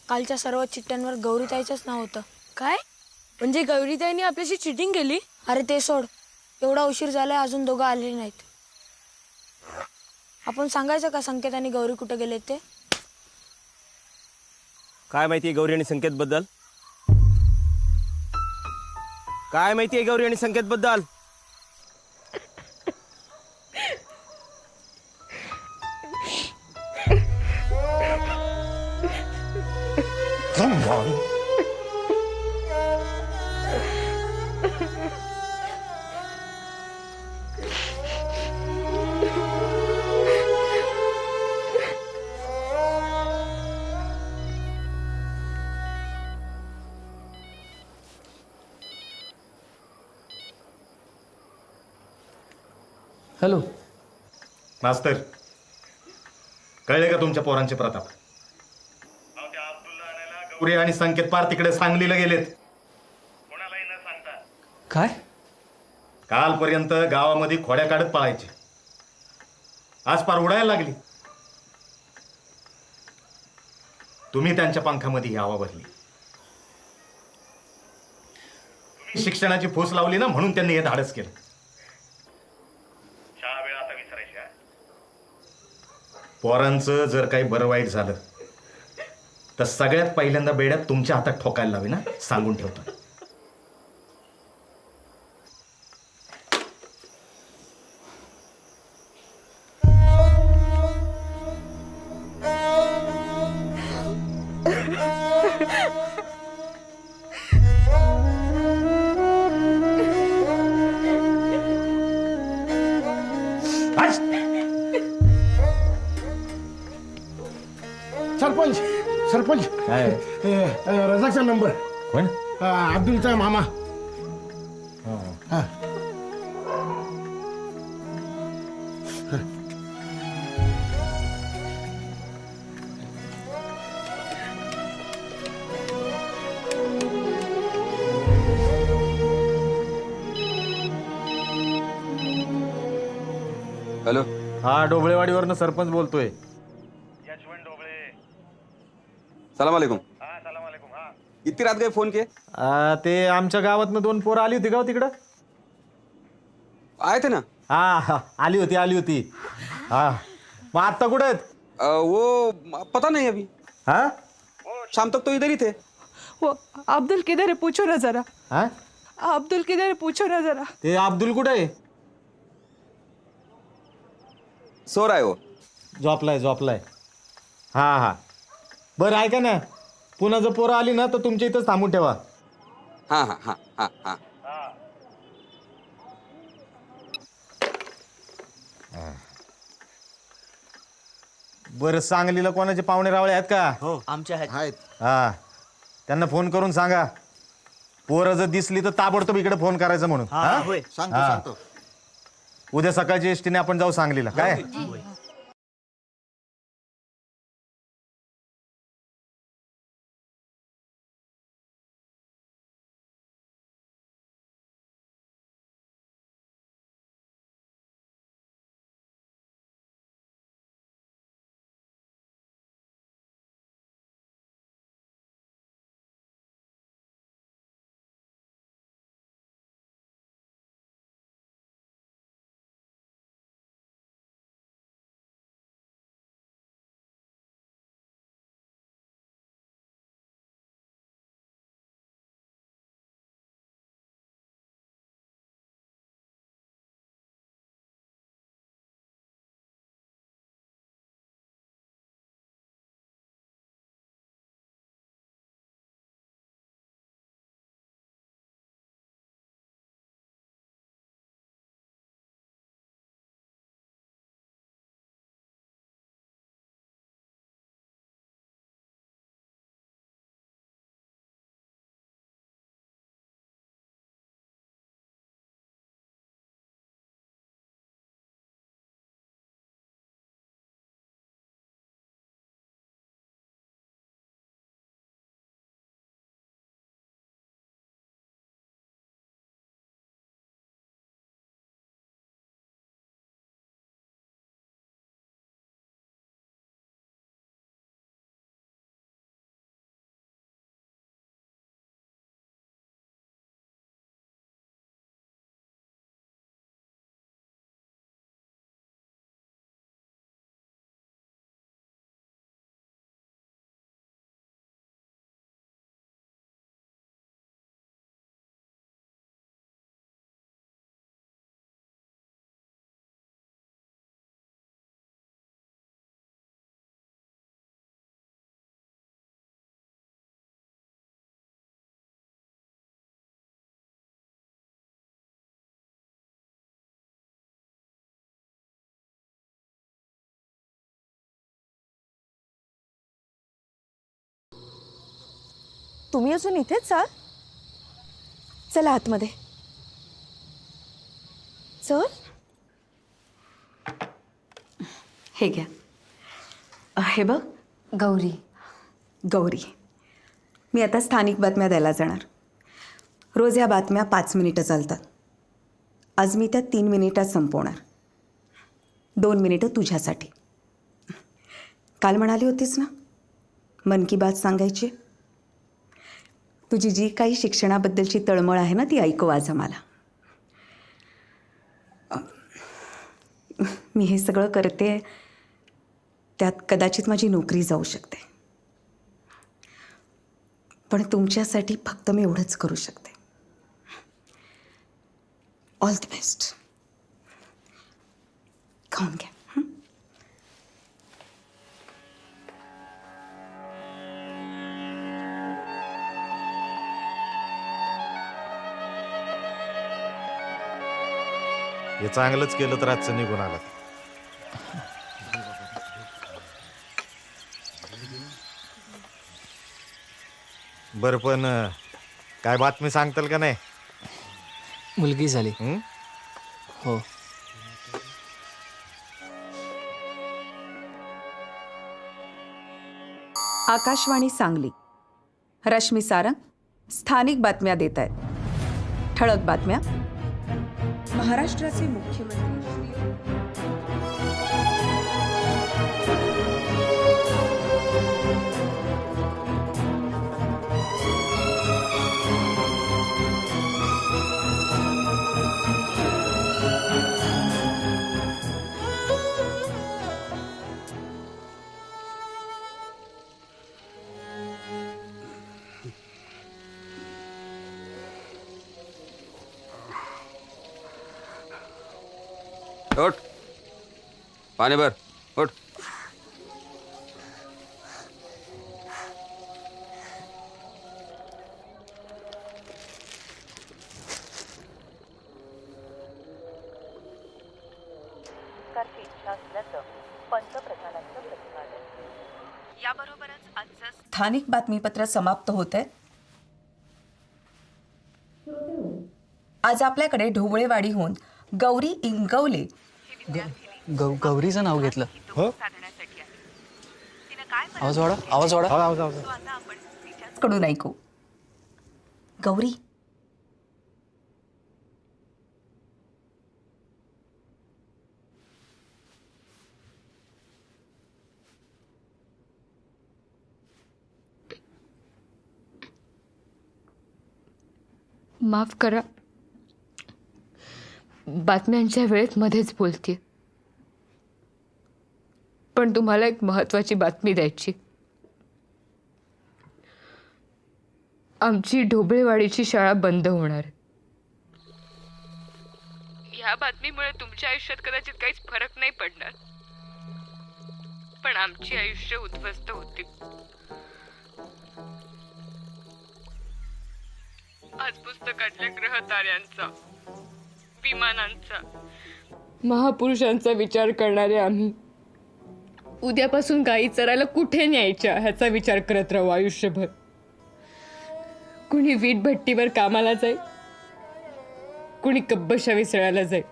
कालच्या सर्व चिठ्ठ्यांवर गौरीताईचंच नाव होतं. काय म्हणजे गौरीताईने आपल्याशी चिटिंग केली? अरे ते सोड, एवढा उशीर झालाय अजून दोघं आलेले नाहीत. आपण सांगायचं का संकेत आणि गौरी कुठे गेले ते? काय माहिती आहे गौरी आणि संकेत बद्दल? काय माहिती आहे गौरी आणि संकेत बद्दल? हॅलो मास्तर, कळले का तुमच्या पोरांचे प्रताप? गौरी आणि संकेत पार तिकडे सांगलीला गेलेत. काय? कालपर्यंत गावामध्ये खोड्या काढत पळायचे, आज पार उडायला लागली. तुम्ही त्यांच्या पंखामध्ये यावा भरली. शिक्षणाची फूस लावली ना, म्हणून त्यांनी हे धाडस केलं. पोरांचं जर काही बरं वाईट झालं तर सगळ्यात पहिल्यांदा बेड्यात तुमच्या हातात ठोकायला लावे ना, सांगून ठेवतो. सरपंच काय रजाचा नंबर. कोण? अब्दुलचा मामा. हा. हॅलो. हा डोबळेवाडीवरनं सरपंच बोलतोय. सलाम अलैकुम. इतकी रात काय फोन के? ते आमच्या गावातनं 2 पोरं आली होती का तिकडं? आए थे ना. हा आली होती. हा मग आता कुठे आहेत? वो पता नहीं अभी. हाँ शाम तक तो इधर ही थे. वो अब्दुल किधर है, पूछो ना जरा. हाँ अब्दुल किधर है, पूछो ना जरा. ते अब्दुल कुठे आहे? सो रहा है वो. झोपलाय. हा बरं ऐका ना, पुन्हा जर पोरं आली ना तर तुमच्या इथंच थांबून ठेवा. हा. बरं सांगलीला कोणाचे पाहुणे रावळे आहेत का? हो आमच्या आहेत. हा त्यांना फोन करून सांगा, पोरं जर दिसली तर ताबडतोब इकडे फोन करायचं म्हणून. होय सांगतो. उद्या सकाळची एसटीने आपण जाऊ सांगलीला. काय तुम्ही अजून इथेच आहात? चला आतमध्ये. चल. हे घ्या. हे बघ गौरी, मी आता स्थानिक बातम्या द्यायला जाणार. रोज या बातम्या 5 मिनिटं चालतात. आज मी त्या 3 मिनिटात संपवणार. 2 मिनिटं तुझ्यासाठी. काल म्हणाली होतीस ना मन की बात सांगायची. तुझी जी काही शिक्षणाबद्दलची तळमळ आहे ना ती ऐकव आज आम्हाला. मी हे सगळं करते त्यात कदाचित माझी नोकरी जाऊ शकते, पण तुमच्यासाठी फक्त मी एवढंच करू शकते. All the best. खाऊन घ्या. हे चांगलंच केलं तर आजचं निघून आला. बरं पण काय बातमी सांगताल का नाही? मुलगी झाली. हो. आकाशवाणी सांगली. रश्मी सारंग स्थानिक बातम्या देत आहेत. ठळक बातम्या. महाराष्ट्राचे मुख्यमंत्री उठ, पाणी भर. उठ. याबरोबरच आजचं स्थानिक बातमीपत्र समाप्त होत आहे. आज आपल्याकडे ढोबळेवाडीहून गौरी इंगवले गौरीचं नाव घेतलं. हो. आवाज वाढा, आवाज वाढा. आवाज. कडून ऐकू. गौरी, माफ करा, बातम्यांच्या वेळेत मध्येच बोलते, पण तुम्हाला एक महत्वाची बातमी द्यायची. आमची ढोबळेवाडीची शाळा बंद होणार. या बातमीमुळे तुमच्या आयुष्यात कदाचित काहीच फरक नाही पडणार, पण आमची आयुष्य उद्ध्वस्त होतील. आज पुस्तकातल्या ग्रह ताऱ्यांचा, विमानांचा, महापुरुषांचा विचार करणारे आम्ही उद्यापासून गायी चरायला कुठे न्यायच्या ह्याचा विचार करत राहू आयुष्यभर. कुणी वीट भट्टीवर कामाला जाईल, कुणी कब्बशा विसळायला जाईल,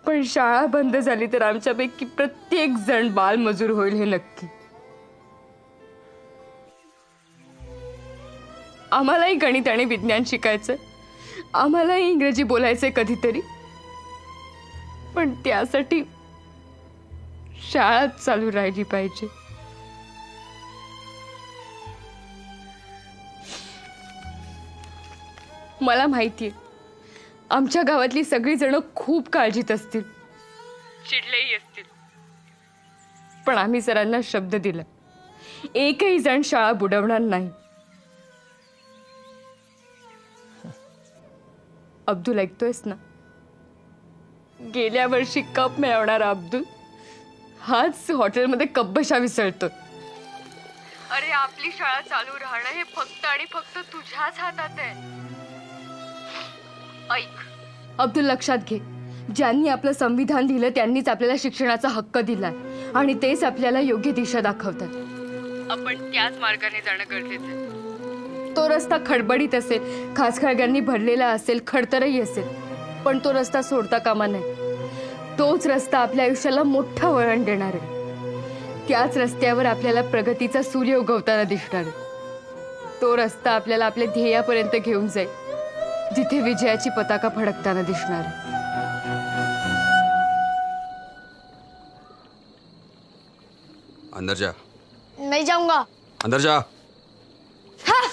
पण शाळा बंद झाली तर आमच्यापैकी प्रत्येक जण बालमजूर होईल हे नक्की. आम्हालाही गणित आणि विज्ञान शिकायचं, आम्हालाही इंग्रजी बोलायचंय कधीतरी, पण त्यासाठी शाळा चालू राहिली पाहिजे. मला माहितीये आमच्या गावातली सगळी जण खूप काळजीत असतील, चिडलेही असतील, पण आम्ही सरांना शब्द दिला, एकही जण शाळा बुडवणार नाही. अब्दुल, ऐकतोयस ना? गेल्या वर्षी कप मिळवणारा अब्दुल हाच हॉटेलमध्ये कब्बशा विसळतोय. अरे, आपली शाळा चालू राहणं हे फक्त आणि फक्त तुझ्याच हातात आहे. ऐक अब्दुल, लक्षात घे, ज्यांनी आपलं संविधान दिलं त्यांनीच आपल्याला शिक्षणाचा हक्क दिलाय आणि तेच आपल्याला योग्य दिशा दाखवतात. आपण त्याच मार्गाने जाणं गरजेचं आहे. तो रस्ता खडबडीत असेल, खाचखळग्यांनी भरलेला असेल, खडतरही असेल, पण तो रस्ता सोडता कामा नये. तोच रस्ता आपल्या आयुष्याला मोठं वळण देणार आहे. त्याच रस्त्यावर आपल्याला प्रगतीचा सूर्य उगवताना दिसणार आहे. तो रस्ता आपल्याला आपल्या ध्येयापर्यंत घेऊन जाईल, जिथे विजयाची पताका फडकताना दिसणार आहे. अंदर जा. नहीं जाऊंगा. अंदर जा. हाँ.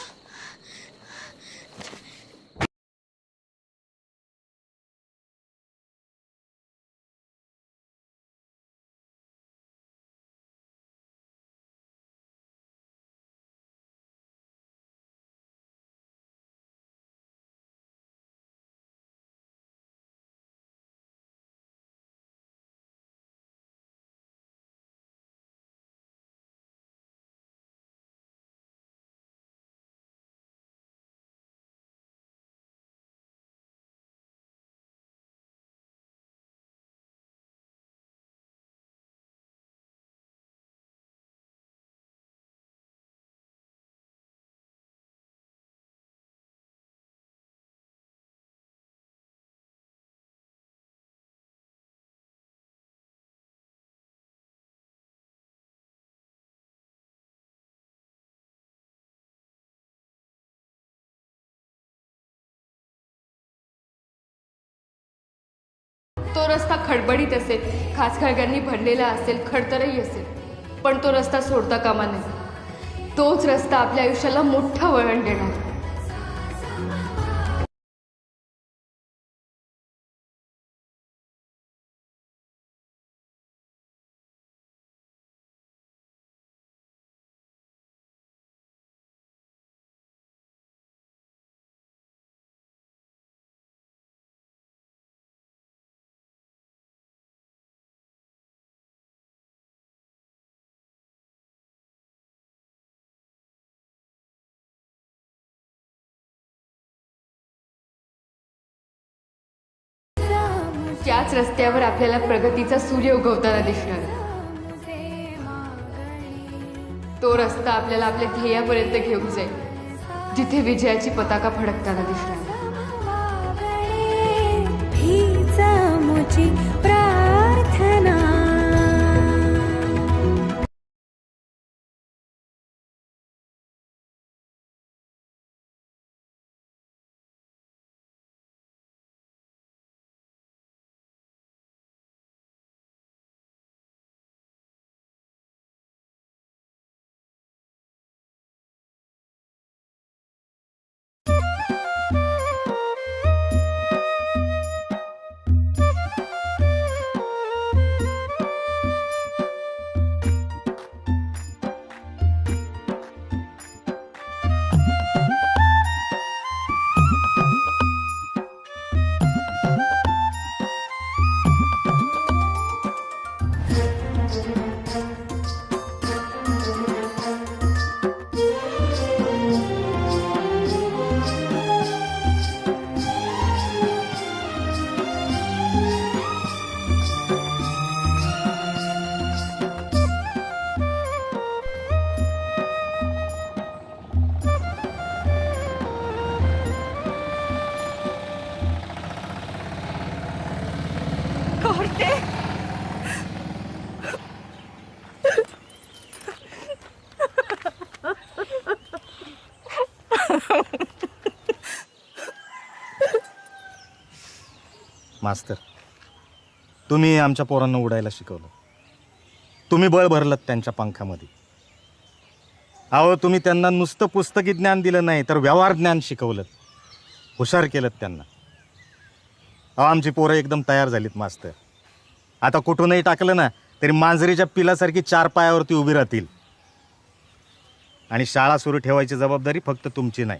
तो रस्ता खडबडीत असेल, खाचखळग्यांनी भरलेला असेल, खडतरही असेल, पण तो रस्ता सोडता कामा नये. तोच रस्ता आपल्या आयुष्याला मोठं वळण देणार. त्याच रस्त्यावर आपल्याला प्रगतीचा सूर्य उगवताना दिसणार. तो रस्ता आपल्याला आपल्या ध्येयापर्यंत घेऊन जाईल, जिथे विजयाची पताका फडकताना दिसणार. प्रार्थना. मास्तर, तुम्ही आमच्या पोरांना उडायला शिकवलं. तुम्ही बळ भरलं त्यांच्या पंखामध्ये. अहो, तुम्ही त्यांना नुसतं पुस्तकी ज्ञान दिलं नाही, तर व्यवहार ज्ञान शिकवलं, हुशार केलं त्यांना. अहो, आमची पोरं एकदम तयार झालीत मास्तर. आता कुठूनही टाकलं ना तरी मांजरीच्या पिलासारखी 4 पायावरती उभी राहतील. आणि शाळा सुरू ठेवायची जबाबदारी फक्त तुमची नाही,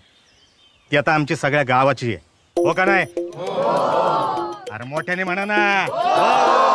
ती आता आमची सगळ्या गावाची आहे. हो का नाही? अरे मोठ्याने म्हणा ना.